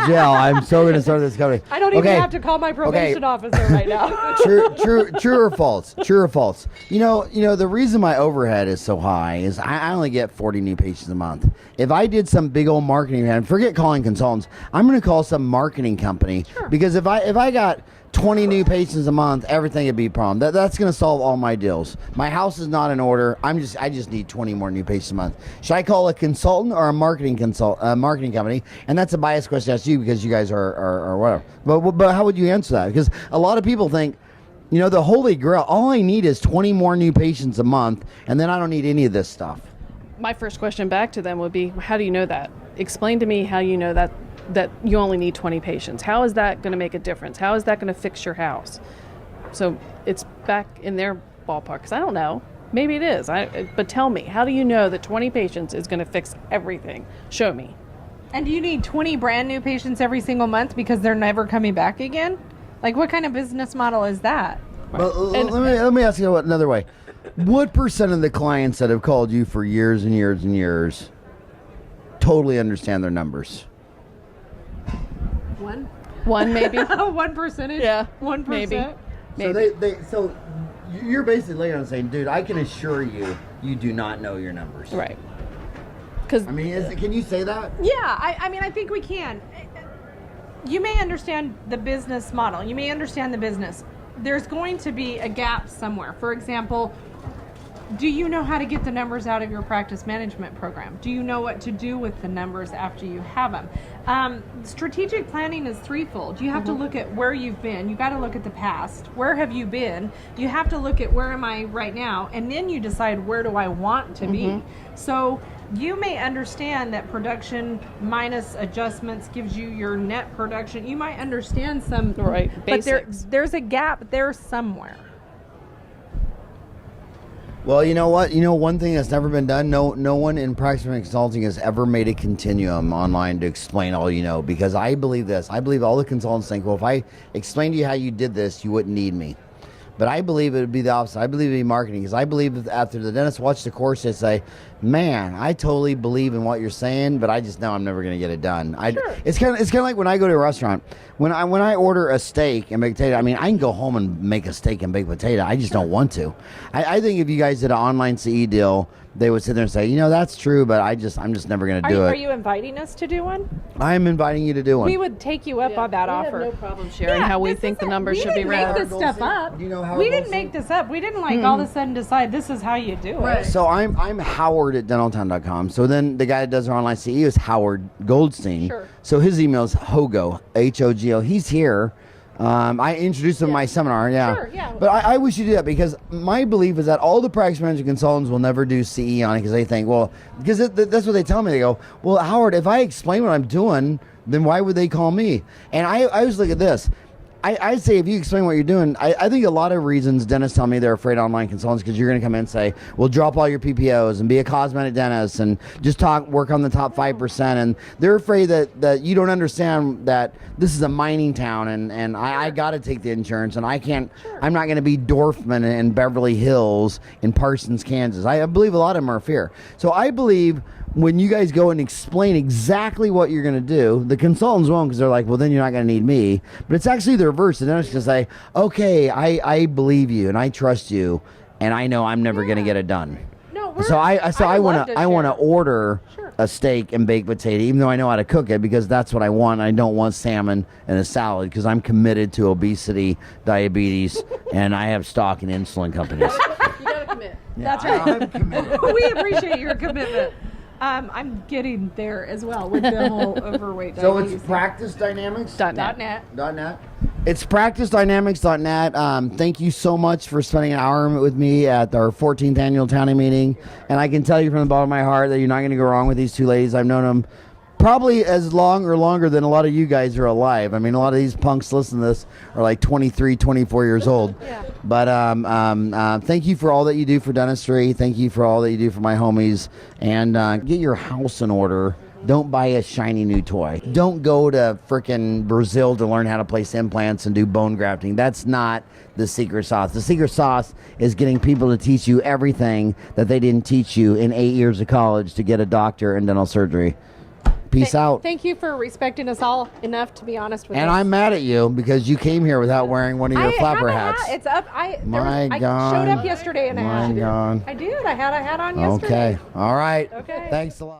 jail, I'm so going to start this company." I don't even Okay. have to call my probation officer right now. True or false? True or false? You know, the reason my overhead is so high is I only get 40 new patients a month. If I did some big old marketing, and forget calling consultants, I'm going to call some marketing company, because if I got 20 new patients a month, everything would be a problem. That's going to solve all my deals. My house is not in order. I just need 20 more new patients a month. Should I call a consultant or a marketing company? And that's a biased question to ask you, because you guys are whatever. But how would you answer that? Because a lot of people think, you know, the holy grail, all I need is 20 more new patients a month, and then I don't need any of this stuff. My first question back to them would be, how do you know that? Explain to me how you know that you only need 20 patients. How is that going to make a difference? How is that going to fix your house? So it's back in their ballpark, because I don't know. Maybe it is. But tell me, how do you know that 20 patients is going to fix everything? Show me. And do you need 20 brand new patients every single month because they're never coming back again? Like, what kind of business model is that? Well, let me ask you another way. What percent of the clients that have called you for years and years and years totally understand their numbers? One maybe. 1%? Yeah, 1%? maybe. So you're basically on saying, dude, I can assure you, you do not know your numbers. Right. Because I mean, can you say that? Yeah, I mean, I think we can. You may understand the business model. You may understand the business. There's going to be a gap somewhere. For example, do you know how to get the numbers out of your practice management program? Do you know what to do with the numbers after you have them? Strategic planning is threefold. You have to look at where you've been. You got to look at the past. Where have you been? You have to look at where am I right now, and then you decide where do I want to be. So you may understand that production minus adjustments gives you your net production. You might understand some, Right, but basics. there's a gap there somewhere. Well, you know what? You know, one thing that's never been done, no one in practice consulting has ever made a continuum online to explain all you know, because I believe this. I believe all the consultants think, well, if I explained to you how you did this, you wouldn't need me. But I believe it would be the opposite. I believe it would be marketing, because I believe that after the dentist watch the course, they say, man, I totally believe in what you're saying, but I just know I'm never going to get it done. It's kind of like when I go to a restaurant. When I order a steak and baked potato, I mean, I can go home and make a steak and baked potato. I just don't want to. I think if you guys did an online CE deal, they would sit there and say, you know, that's true, but I'm just never going to do it. Are you inviting us to do one? I'm inviting you to do one. We would take you up on that offer. We have no problem sharing how we think the numbers should be We read. didn't make this stuff up. Do you know Howard We didn't Farran? make this up. We didn't all of a sudden decide this is how you do it. So I'm Howard at dentaltown.com. So then the guy that does our online CE is Howard Goldstein. Sure. So his email is Hogo, Hogo. He's here. I introduced him in my seminar, yeah. Sure, yeah. But I wish you do that, because my belief is that all the practice management consultants will never do CE on it, because they think, well, because that's what they tell me. They go, well, Howard, if I explain what I'm doing, then why would they call me? And I always look at this. I'd say if you explain what you're doing, I think a lot of reasons dentists tell me they're afraid of online consultants, because you're going to come in and say, well, drop all your PPOs and be a cosmetic dentist and just work on the top 5%. And they're afraid that you don't understand that this is a mining town, and I got to take the insurance, and I'm not going to be Dorfman in Beverly Hills in Parsons, Kansas. I believe a lot of them are fear. So I believe when you guys go and explain exactly what you're going to do, the consultants won't, because they're like, well, then you're not going to need me. But it's actually the reverse. The dentist can say, okay, I believe you and I trust you, and I know I'm never going to get it done. No, I want to order a steak and baked potato, even though I know how to cook it, because that's what I want. I don't want salmon and a salad, because I'm committed to obesity, diabetes, and I have stock in insulin companies. You gotta commit. That's right. I'm committed. We appreciate your commitment. I'm getting there as well with the whole overweight So diabetes. it's practice dynamics. .net. .net. .net. It's practicedynamics.net. Thank you so much for spending an hour with me at our 14th annual Townie Meeting. And I can tell you from the bottom of my heart that you're not going to go wrong with these two ladies. I've known them probably as long or longer than a lot of you guys are alive. I mean, a lot of these punks listening to this are like 23, 24 years old. Yeah. But thank you for all that you do for dentistry. Thank you for all that you do for my homies. And get your house in order. Don't buy a shiny new toy. Don't go to frickin' Brazil to learn how to place implants and do bone grafting. That's not the secret sauce. The secret sauce is getting people to teach you everything that they didn't teach you in 8 years of college to get a doctor in dental surgery. Peace out. Thank you for respecting us all enough to be honest with us. And I'm mad at you because you came here without wearing one of your flapper hats. It's up. I God. showed up yesterday and I had. God. I did. I had a hat on yesterday. Okay. All right. Okay. Thanks a lot.